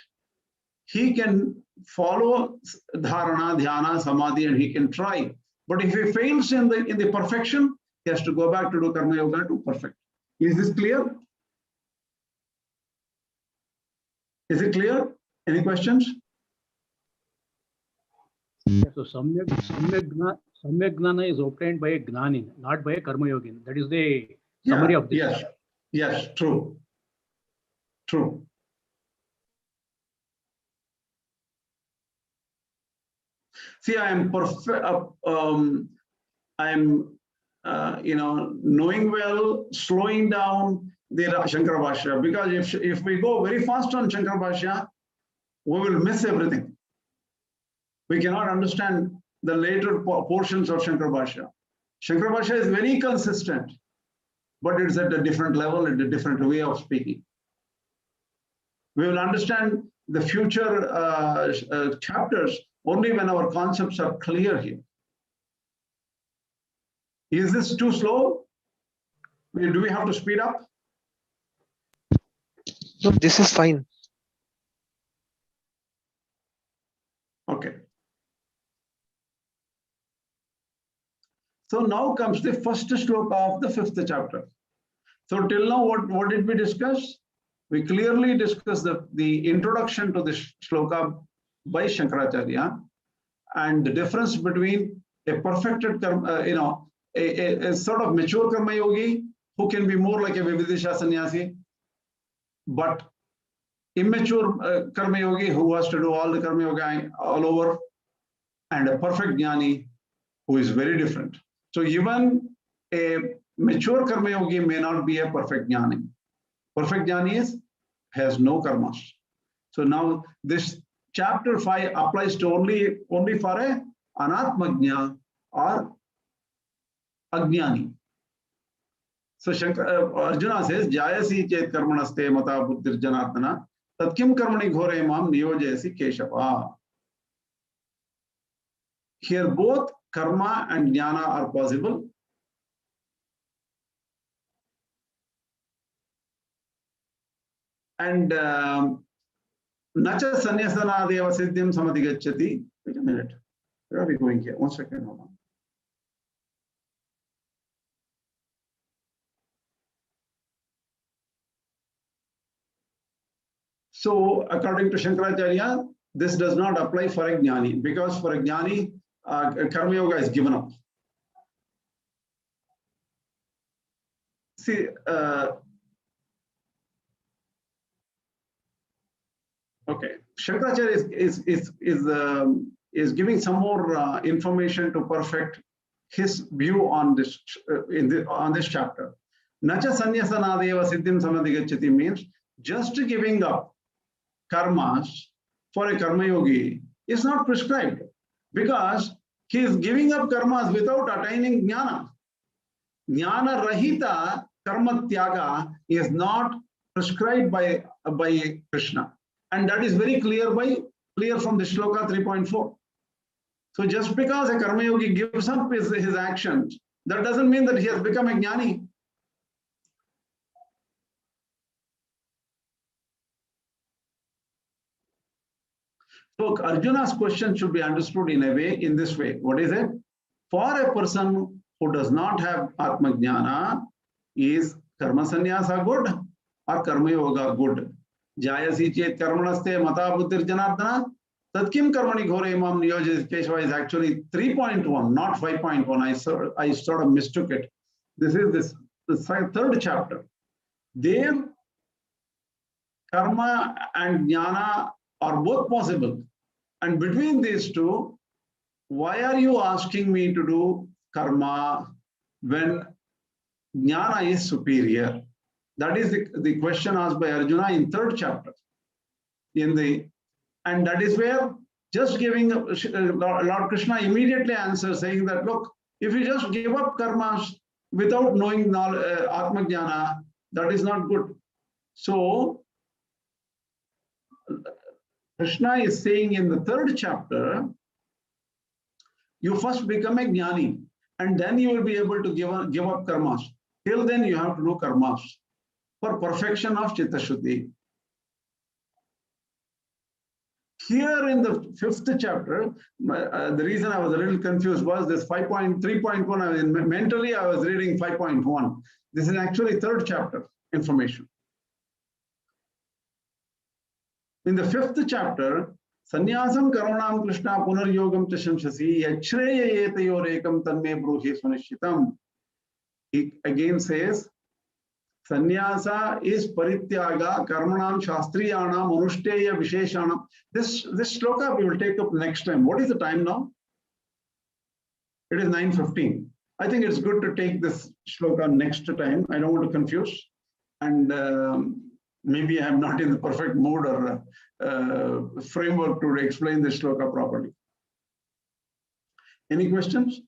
he can follow dharana, dhyana, samadhi, and he can try. But if he fails in the perfection, he has to go back to do Karma Yoga to perfect. Is this clear? Is it clear? Any questions? Yeah, so Samyak Jnana is obtained by a Jñānin, not by a Karma Yogin. That is the summary of this. Yes, true. True. See, I am perfect. Knowing well, slowing down the Shankara Bhasya, because if we go very fast on Shankara Bhasya, we will miss everything. We cannot understand the later portions of Shankara Bhasya. Shankara Bhasya is very consistent, but it's at a different level, at a different way of speaking. We will understand the future chapters only when our concepts are clear here. Is this too slow? Do we have to speed up? No, this is fine. Okay. So now comes the first shloka of the 5th chapter. So till now, what did we discuss? We clearly discussed the introduction to this shloka by Shankaracharya and the difference between a perfected karma, a sort of mature karma yogi who can be more like a Vividh sannyasi, but immature karma yogi who has to do all the karma yoga all over, and a perfect jnani who is very different. So even a mature karma yogi may not be a perfect jnani. Perfect jnani has no karmas. So now this chapter 5 applies to only for a anatmajna or Agñani. So Arjuna says, Jayasi chet karmanaste mata buddhir janatana, tatkim karmani ghore mam niyojayasi keshava. Here both karma and jnana are possible. And nacha sanyasanadeva siddhim samadhigacchati. Wait a minute. Where are we going here? 1 second. Hold on. So, according to Shankaracharya, this does not apply for a Jñani, because for a Jñani, Karma Yoga is given up. See, okay, Shankaracharya is giving some more information to perfect his view on this on this chapter. Nacha sanyasanadeva siddhim samadhigacchati means just giving up karmas for a karma yogi is not prescribed, because he is giving up karmas without attaining jnana. Jnana rahita karma tyaga is not prescribed by Krishna, and that is very clear from the shloka 3.4. So just because a karma yogi gives up his actions, that doesn't mean that he has become a jnani. So Arjuna's question should be understood in this way. What is it? For a person who does not have Atma Jñāna, is karma sannyasa good or karma yoga good? Jayasi chet karmanaste mata buddhir janardana, tatkim karmani ghore imam niyojayasi keshava is actually 3.1, not 5.1. I sort of mistook it. This is the third chapter. There, karma and jnana are both possible. And between these two, why are you asking me to do karma when jnana is superior? That is the question asked by Arjuna in third chapter. And that is where just giving Lord Krishna immediately answers, saying that, look, if you just give up karmas without knowing Atma Jñāna, that is not good. So Krishna is saying in the third chapter, you first become a Jñani, and then you will be able to give up karmas. Till then, you have to do karmas for perfection of Chitta Shuddhi. Here in the 5th chapter, the reason I was a little confused was this 5.3.1. Mentally, I was reading 5.1. This is actually 3rd chapter information. In the 5th chapter, Sannyasam Karunam Krishna Punaryogam Tashamshasi Yachreya Yetayorekam Tanme Bruhi Sunishitam. He again says, Sannyasa is Parityaga Karmanam Shastriyanam Anushtheya Visheshanam. This shloka we will take up next time. What is the time now? It is 9:15. I think it's good to take this shloka next time. I don't want to confuse. And maybe I'm not in the perfect mood or framework to explain this shloka properly. Any questions?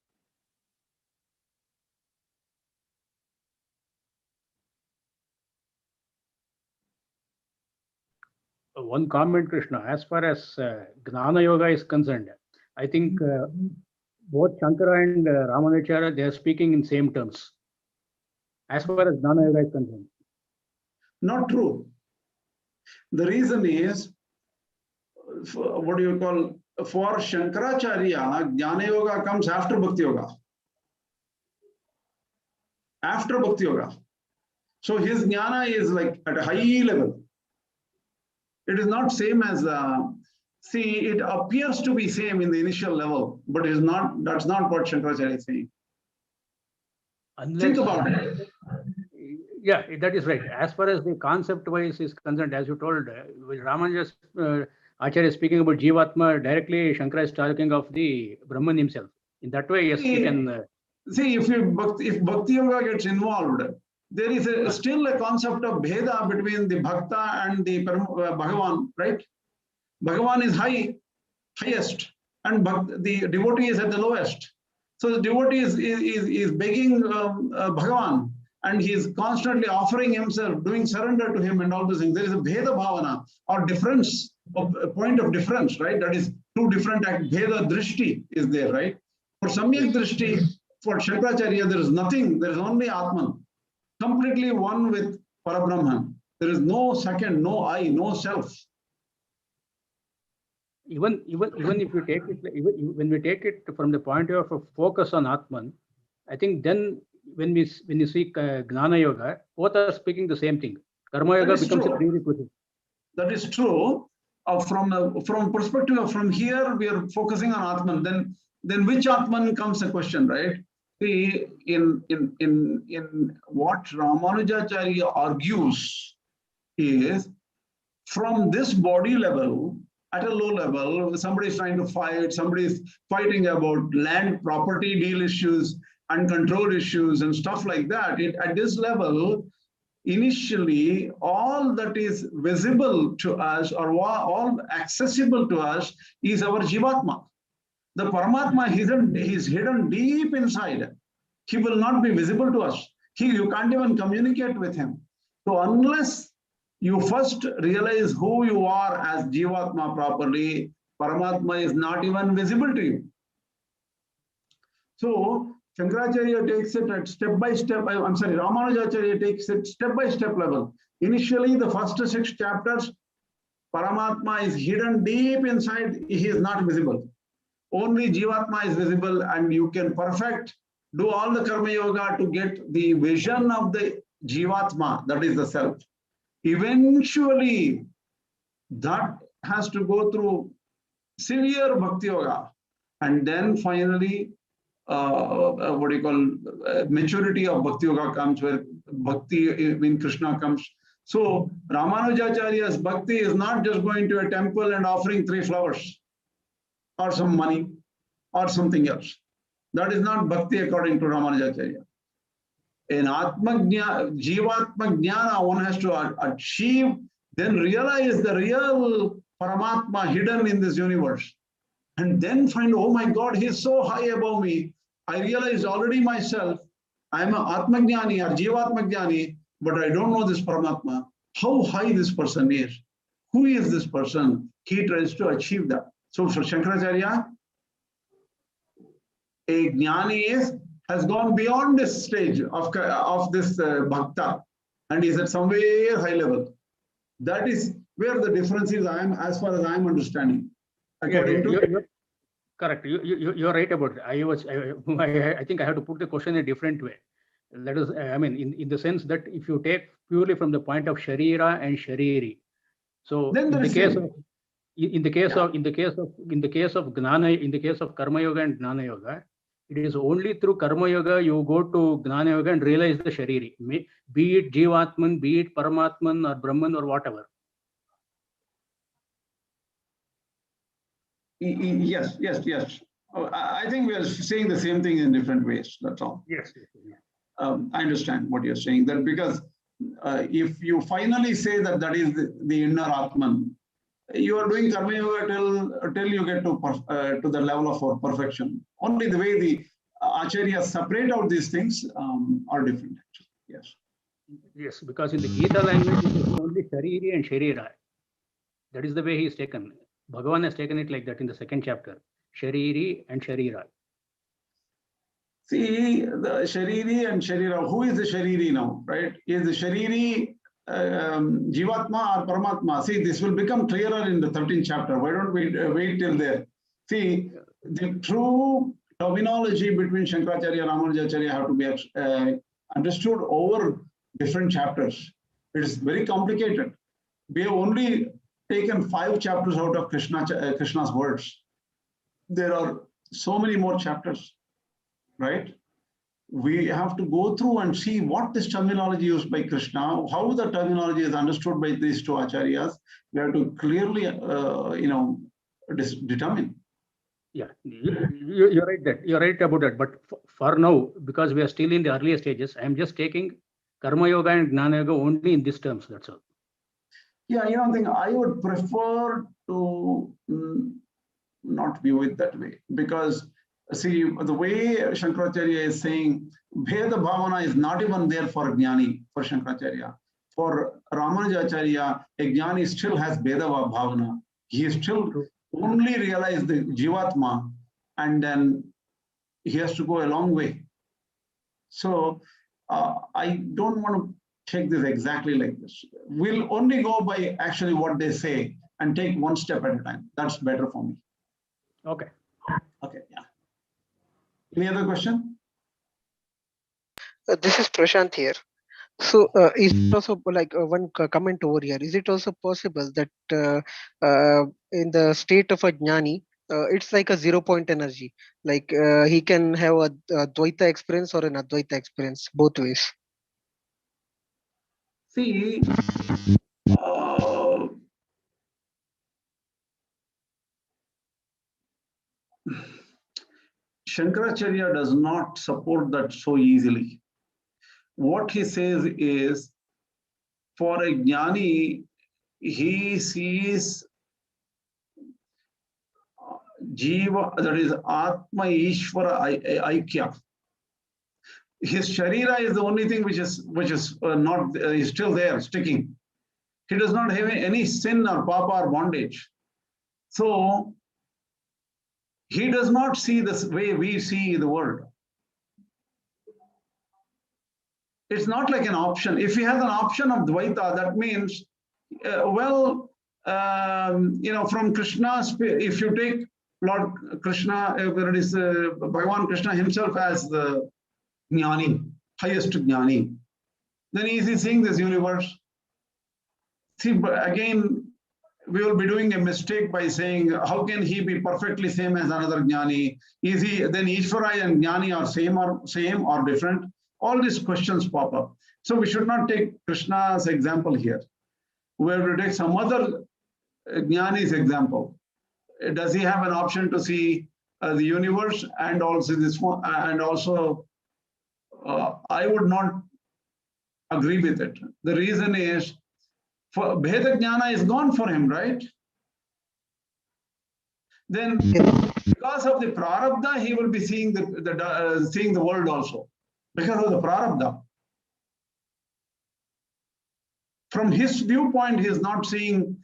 One comment, Krishna, as far as Jnana Yoga is concerned, I think both Shankara and Ramanujacharya, they are speaking in same terms. As far as Jnana Yoga is concerned. Not true. The reason is, what do you call, for Shankaracharya, Jnana Yoga comes after Bhakti Yoga. After Bhakti Yoga. So his Jnana is like at a high level. It is not same as, see, it appears to be same in the initial level, but it is not, that's not what Shankaracharya is saying. Think about it. Yeah, that is right. As far as the concept-wise is concerned, as you told, Ramanujacharya Acharya is speaking about Jivatma, directly Shankara is talking of the Brahman himself. In that way, yes, you can... See, if Bhakti Yoga gets involved, there is still a concept of Bheda between the Bhakta and the Bhagavan, right? Bhagavan is highest, and the devotee is at the lowest. So the devotee is begging Bhagavan, and he is constantly offering himself, doing surrender to him and all those things. There is a Bheda Bhavana or difference, of a point of difference, right? That is two different acts. Bheda Drishti is there, right? For Samyak Drishti, for Shankaracharya, there is nothing. There is only Atman, completely one with Parabrahman. There is no second, no I, no self. Even if you take it, when we take it from the point of a focus on Atman, I think then when you see Jnana Yoga, both are speaking the same thing. Karma Yoga becomes a prerequisite. That is true. From perspective of from here, we are focusing on Atman. Then which Atman comes a question, right? See, in what Ramanujacharya argues is from this body level, at a low level, somebody is trying to fight, somebody is fighting about land property deal issues and control issues and stuff like that. At this level, initially, all that is visible to us or all accessible to us is our Jivatma. The Paramatma is hidden deep inside. He will not be visible to us. You can't even communicate with him. So unless you first realize who you are as Jivatma properly, Paramatma is not even visible to you. So Shankaracharya takes it at step-by-step, Ramanujacharya takes it step-by-step level. Initially, the first 6 chapters, Paramatma is hidden deep inside, he is not visible. Only Jivatma is visible, and you can do all the Karma Yoga to get the vision of the Jivatma, that is the self. Eventually, that has to go through severe Bhakti Yoga, and then finally, maturity of Bhakti Yoga comes, where Bhakti in Krishna comes. So Ramanujacharya's Bhakti is not just going to a temple and offering 3 flowers or some money or something else. That is not Bhakti according to Ramanujacharya. In Jivatma Jñana, one has to achieve, then realize the real Paramatma hidden in this universe. And then find, oh my God, he is so high above me. I realized already myself, I am an Ātma Jñāni or Jivatma Jñāni, but I don't know this Paramatma. How high this person is. Who is this person? He tries to achieve that. So for Shankaracharya, a Jnani has gone beyond this stage of this Bhakta, and is at somewhere high level. That is where the difference is, as far as I am understanding. You're correct. You're right about it. I think I have to put the question in a different way. That is, in the sense that if you take purely from the point of Sharira and Shariri, so in the case of Jnana, in the case of Karma Yoga and Jnana Yoga, it is only through Karma Yoga you go to Jnana Yoga and realize the Shariri, be it Jivatman, be it Paramatman or Brahman or whatever. Yes. I think we are saying the same thing in different ways. That's all. Yes. I understand what you're saying. That because if you finally say that is the inner Atman, you are doing Karma Yoga till you get to the level of perfection. Only the way the Acharyas separate out these things are different. Yes. Yes, because in the Gita language, it is only Shariri and Sharira. That is the way he is taken. Bhagavan has taken it like that in the 2nd chapter. Shariri and Sharira. See, the Shariri and Sharira. Who is the Shariri now, right? Is the Shariri Jivatma or Paramatma? See, this will become clearer in the 13th chapter. Why don't we wait till there? See, the true terminology between Shankaracharya and Ramanujacharya have to be understood over different chapters. It is very complicated. We have only taken 5 chapters out of Krishna's words. There are so many more chapters, right? We have to go through and see what this terminology used by Krishna, how the terminology is understood by these 2 acharyas. We have to clearly, determine. Yeah, you're right. You're right about that. But for now, because we are still in the earlier stages, I am just taking Karma Yoga and Jnana Yoga only in these terms. That's all. Yeah, I would prefer to not view it that way, because see, the way Shankaracharya is saying Bheda Bhavana is not even there for Jñani, for Shankaracharya. For Ramanujacharya, a Jñani still has Bheda Bhavana. He still only realized the Jivatma, and then he has to go a long way. So I don't want to take this exactly like this. We'll only go by actually what they say and take one step at a time. That's better for me. Okay. Okay, yeah. Any other question? This is Prashant here. So is it also like one comment over here? Is it also possible that in the state of a Jñani, it's like a 0-point energy, like he can have a Dvaita experience or an Advaita experience, both ways? See, Shankaracharya does not support that so easily. What he says is, for a Jnani, he sees Jiva, that is Atma Ishvara Aikya. His Sharira is the only thing which is not is still there, sticking. He does not have any sin or papa or bondage. So he does not see this way we see the world. It's not like an option. If he has an option of Dvaita, that means, from Krishna's, if you take Lord Krishna, it is Bhagavan Krishna himself as the Jñani, highest Jñani, then is he seeing this universe? See, again, we will be doing a mistake by saying, how can he be perfectly same as another Jnani? Is he, then Ishvara and Jnani are same or different? All these questions pop up. So we should not take Krishna's example here. We have to take some other Jnani's example. Does he have an option to see the universe and also this one? And also, I would not agree with it. The reason is, for Bheda Jnana is gone for him, right? Then, because of the prarabdha, he will be seeing seeing the world also. Because of the prarabdha. From his viewpoint, he is not seeing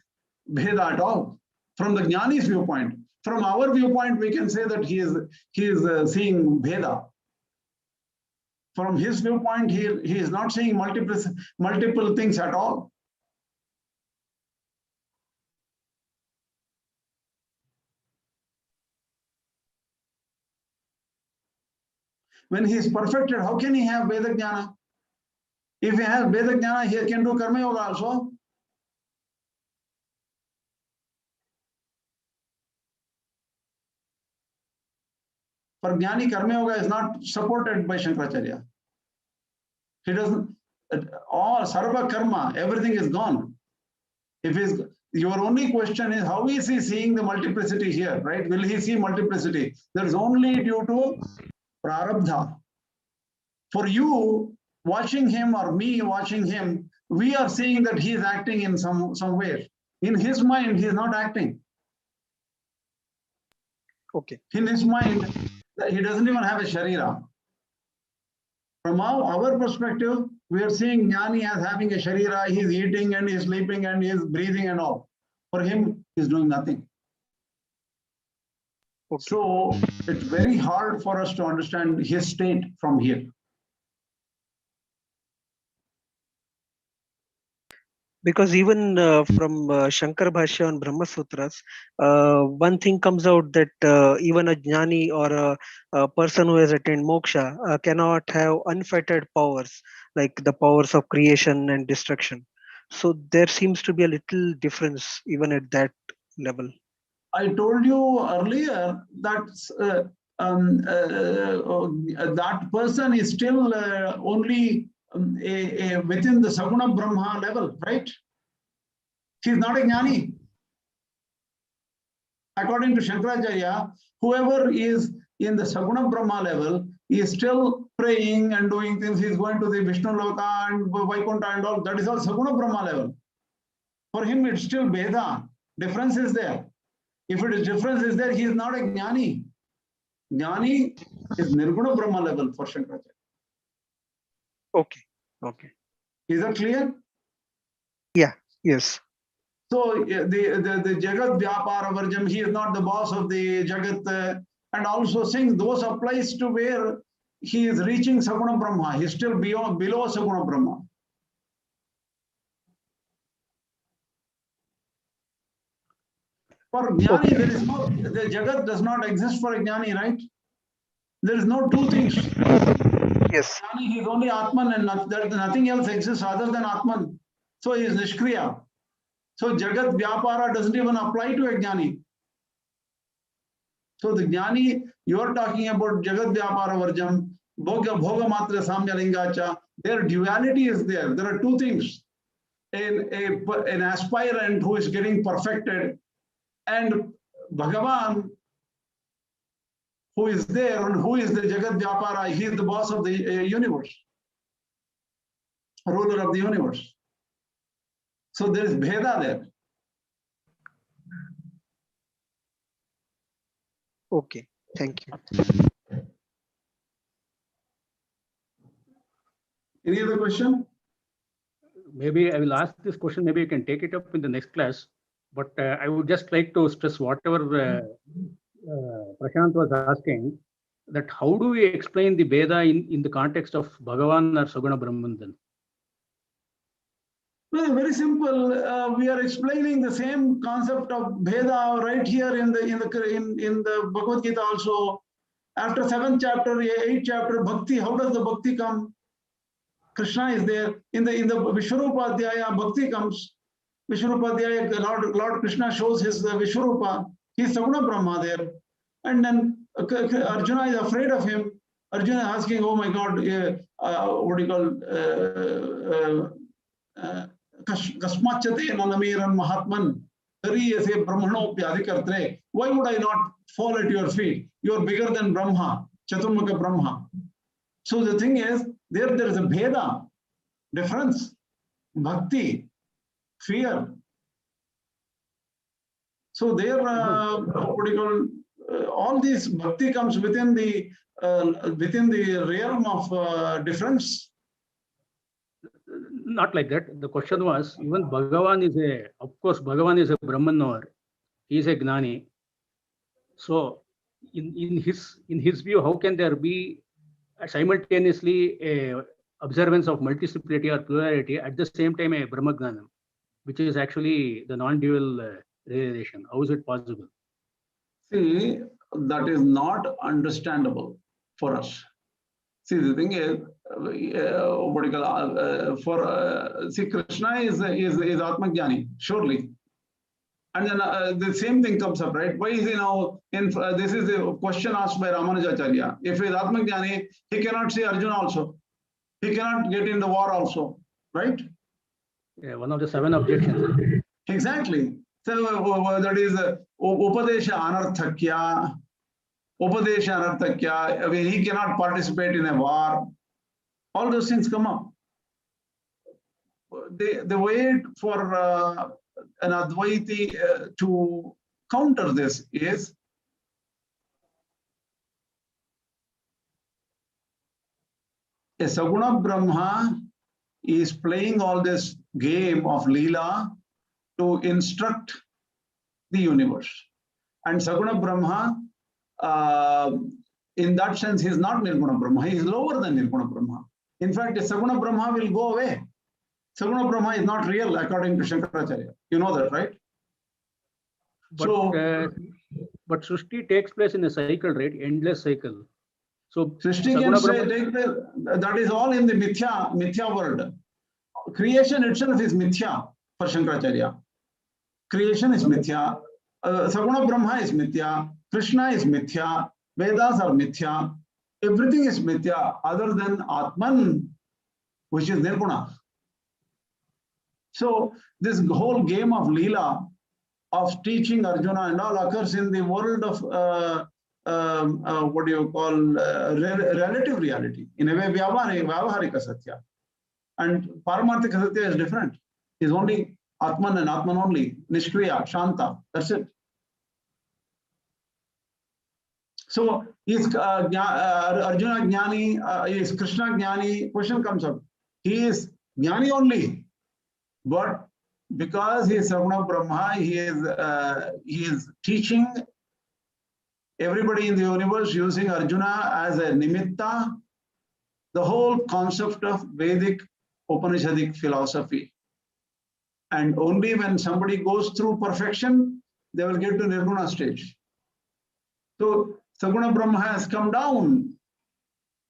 Bheda at all. From the Jnani's viewpoint. From our viewpoint, we can say that he is seeing Bheda. From his viewpoint, he is not seeing multiple things at all. When he is perfected, how can he have Veda Jnana? If he has Veda Jnana, he can do Karma Yoga also. For Jnani, Karma Yoga is not supported by Shankaracharya. He doesn't, all Sarva Karma, everything is gone. Your only question is, how is he seeing the multiplicity here, right? Will he see multiplicity? There is only due to prarabdha. For you, watching him or me watching him, we are seeing that he is acting in some way. In his mind, he is not acting. Okay. In his mind, he doesn't even have a sharira. From our perspective, we are seeing Jnani as having a sharira. He is eating and he is sleeping and he is breathing and all. For him, he is doing nothing. Okay. So it's very hard for us to understand his state from here. Because even from Shankara Bhasya and Brahma Sutras, one thing comes out that even a Jnani or a person who has attained moksha cannot have unfettered powers, like the powers of creation and destruction. So there seems to be a little difference even at that level. I told you earlier that that person is still only within the Saguna Brahma level, right? He is not a Jnani. According to Shankaracharya, whoever is in the Saguna Brahma level is still praying and doing things. He is going to the Vishnu Loka and Vaikuntha and all. That is all Saguna Brahma level. For him, it's still Veda. Difference is there. If it is difference is there, he is not a Jnani. Jnani is Nirguna Brahma level for Shankaracharya. Okay. Okay. Is that clear? Yeah. Yes. So the Jagat Vyapara Varjam, he is not the boss of the Jagat. And also saying those applies to where he is reaching Saguna Brahma. He is still below Saguna Brahma. For Jnani, there is no, the Jagat does not exist for a Jnani, right? There is no two things. Yes. Jnani, he is only Atman and nothing else exists other than Atman. So he is Nishkriya. So Jagat Vyapara doesn't even apply to a Jnani. So the Jnani, you are talking about Jagat Vyapara Varjam, Bhoga Matra Samya Lingacha, their duality is there. There are two things. An aspirant who is getting perfected and Bhagavan who is there and who is the Jagat Vyapara, he is the boss of the universe, ruler of the universe. So there is Bheda there. Okay. Thank you. Any other question? Maybe I will ask this question, maybe you can take it up in the next class, but I would just like to stress whatever Prashant was asking, that how do we explain the Veda in the context of Bhagavan or Saguna Brahman then? Well, very simple. We are explaining the same concept of Bheda right here in the Bhagavad Gita also. After 7th chapter, 8th chapter, Bhakti, how does the Bhakti come? Krishna is there. In the Vishwarupa Adhyaya, Bhakti comes. Vishwarupa Adhyaya, Lord Krishna shows his Vishwarupa. He is Saguna Brahma there. And then Arjuna is afraid of him. Arjuna asking, oh my God, what do you call, Kasmachate Nanamiran Mahatman, why would I not fall at your feet? You are bigger than Brahma, Chaturmukha Brahma. So the thing is, there is a Bheda, difference, bhakti, fear. So there, what do you call, all this bhakti comes within the realm of difference. Not like that. The question was, even Bhagavan is of course, Bhagavan is a Brahman knower. He is a Gnani. So in his view, how can there be simultaneously a observance of multiplicity or plurality at the same time a Brahma Gnanam, which is actually the non-dual realization? How is it possible? See, that is not understandable for us. See, the thing is, what do you call, see, Krishna is Ātma-Jñāni, surely. And then the same thing comes up, right? Why is he now, this is the question asked by Ramanujacharya. If he is Ātma-Jñāni, he cannot see Arjuna also. He cannot get in the war also, right? Yeah, one of the 7 objections. Exactly. So that is Upadesha Anarthakya. Upadesha Anarthakya. I mean, he cannot participate in a war. All those things come up. The way for an Advaiti to counter this is a Saguna Brahma is playing all this game of Leela to instruct the universe. And Saguna Brahma, in that sense, he is not Nirguna Brahma. He is lower than Nirguna Brahma. In fact, Saguna Brahma will go away. Saguna Brahma is not real according to Shankaracharya. You know that, right? But Srishti takes place in a cycle, right? Endless cycle. So Srishti can say, that is all in the Mithya world. Creation itself is Mithya for Shankaracharya. Creation is Mithya. Saguna Brahma is Mithya. Krishna is Mithya. Vedas are Mithya. Everything is Mithya other than Atman, which is Nirguna. So this whole game of Leela, of teaching Arjuna and all occurs in the world of what do you call relative reality. In a way, Vyavaharika Satya. And Paramarthika Satya is different. Is only Atman and Atman only. Nishkriya, Shanta. That's it. So is Arjuna Jñani, is Krishna Jñani? Question comes up. He is Jñani only, but because he is Sarvana Brahma, he is teaching everybody in the universe using Arjuna as a nimitta, the whole concept of Vedic Upanishadic philosophy. And only when somebody goes through perfection, they will get to Nirguna stage. So Saguna Brahma has come down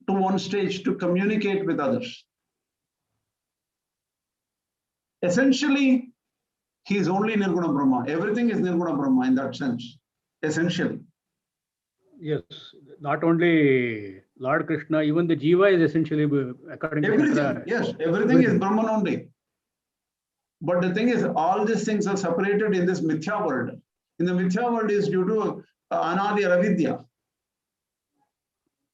to one stage to communicate with others. Essentially, he is only Nirguna Brahma. Everything is Nirguna Brahma in that sense, essentially. Yes, not only Lord Krishna, even the Jiva is essentially according to Everything, Shankara. yes, everything is Brahman only. But the thing is, all these things are separated in this Mithya world. In the Mithya world is due to Anadi Avidya.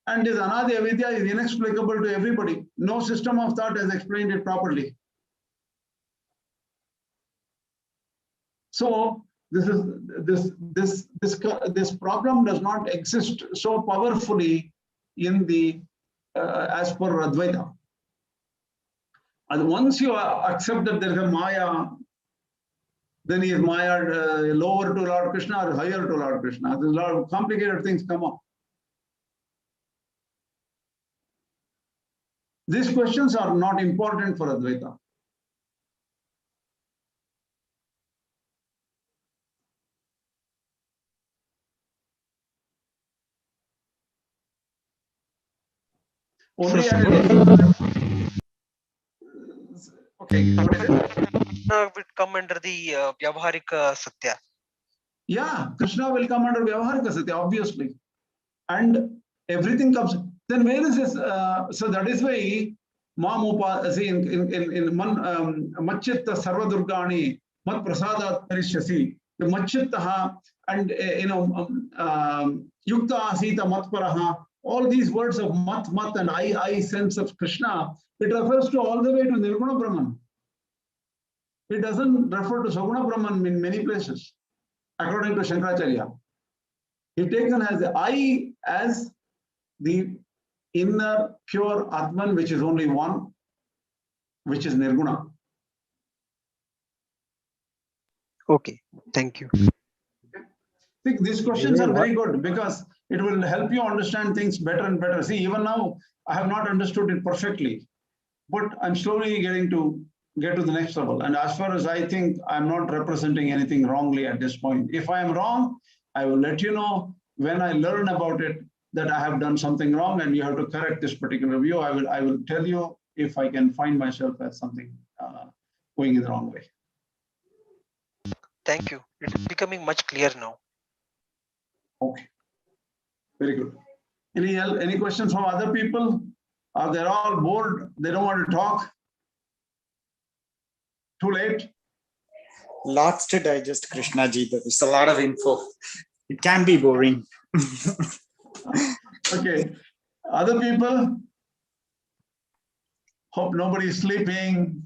And this Anadi Avidya is inexplicable to everybody. No system of thought has explained it properly. So this problem does not exist so powerfully in the as per Advaita. And once you accept that there is a Maya, then he is Maya lower to Lord Krishna or higher to Lord Krishna. There's a lot of complicated things come up. These questions are not important for Advaita. Only okay. Would come under the Vyavaharika Satya. Yeah, Krishna will come under Vyavaharika Satya, obviously. And everything comes. Then where is this? So that is why Mamupa, see in Machitta Sarvadurgani, Mat Prasadat Parishyasi, the Machittaha and Yukta Asita Matparaha, all these words of Mat and I sense of Krishna, it refers to all the way to Nirguna Brahman. It doesn't refer to Saguna Brahman in many places, according to Shankaracharya. He taken as the I as the inner pure Atman, which is only one, which is Nirguna. Okay, thank you. I think these questions are very good because it will help you understand things better and better. See, even now, I have not understood it perfectly, but I'm slowly getting to get to the next level. And as far as I think, I'm not representing anything wrongly at this point. If I am wrong, I will let you know when I learn about it that I have done something wrong and you have to correct this particular view. I will tell you if I can find myself as something going in the wrong way. Thank you. It is becoming much clearer now. Okay, very good. Any questions from other people? They're all bored. They don't want to talk. Too late. Lots to digest, Krishna ji. There's a lot of info. It can be boring. Okay. Other people? Hope nobody's sleeping.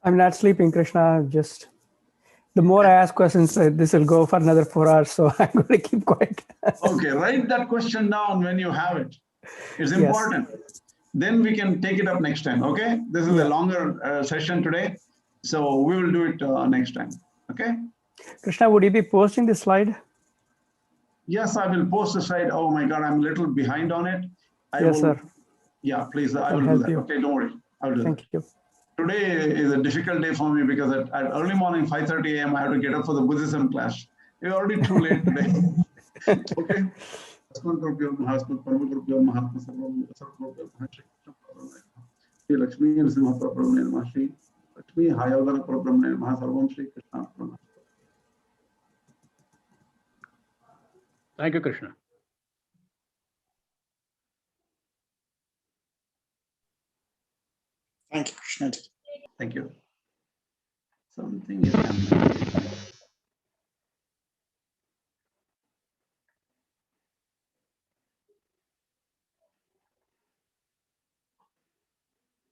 I'm not sleeping, Krishna. Just the more I ask questions, this will go for another 4 hours. So I'm going to keep quiet. Okay, write that question down when you have it. It's important. Yes. Then we can take it up next time. Okay. This is a longer session today. So we will do it next time. Okay. Krishna, would you be posting this slide? Yes, I will post the slide. Oh my God, I'm a little behind on it. Yes, sir. Yeah, please. I will do that. You. Okay, don't worry. I will do Thank you. Today is a difficult day for me because at early morning, 5:30 a.m., I have to get up for the Buddhism class. It's already too late today. Okay. Thank you, Krishna. Thank you, Krishna. Thank you. Something is happening.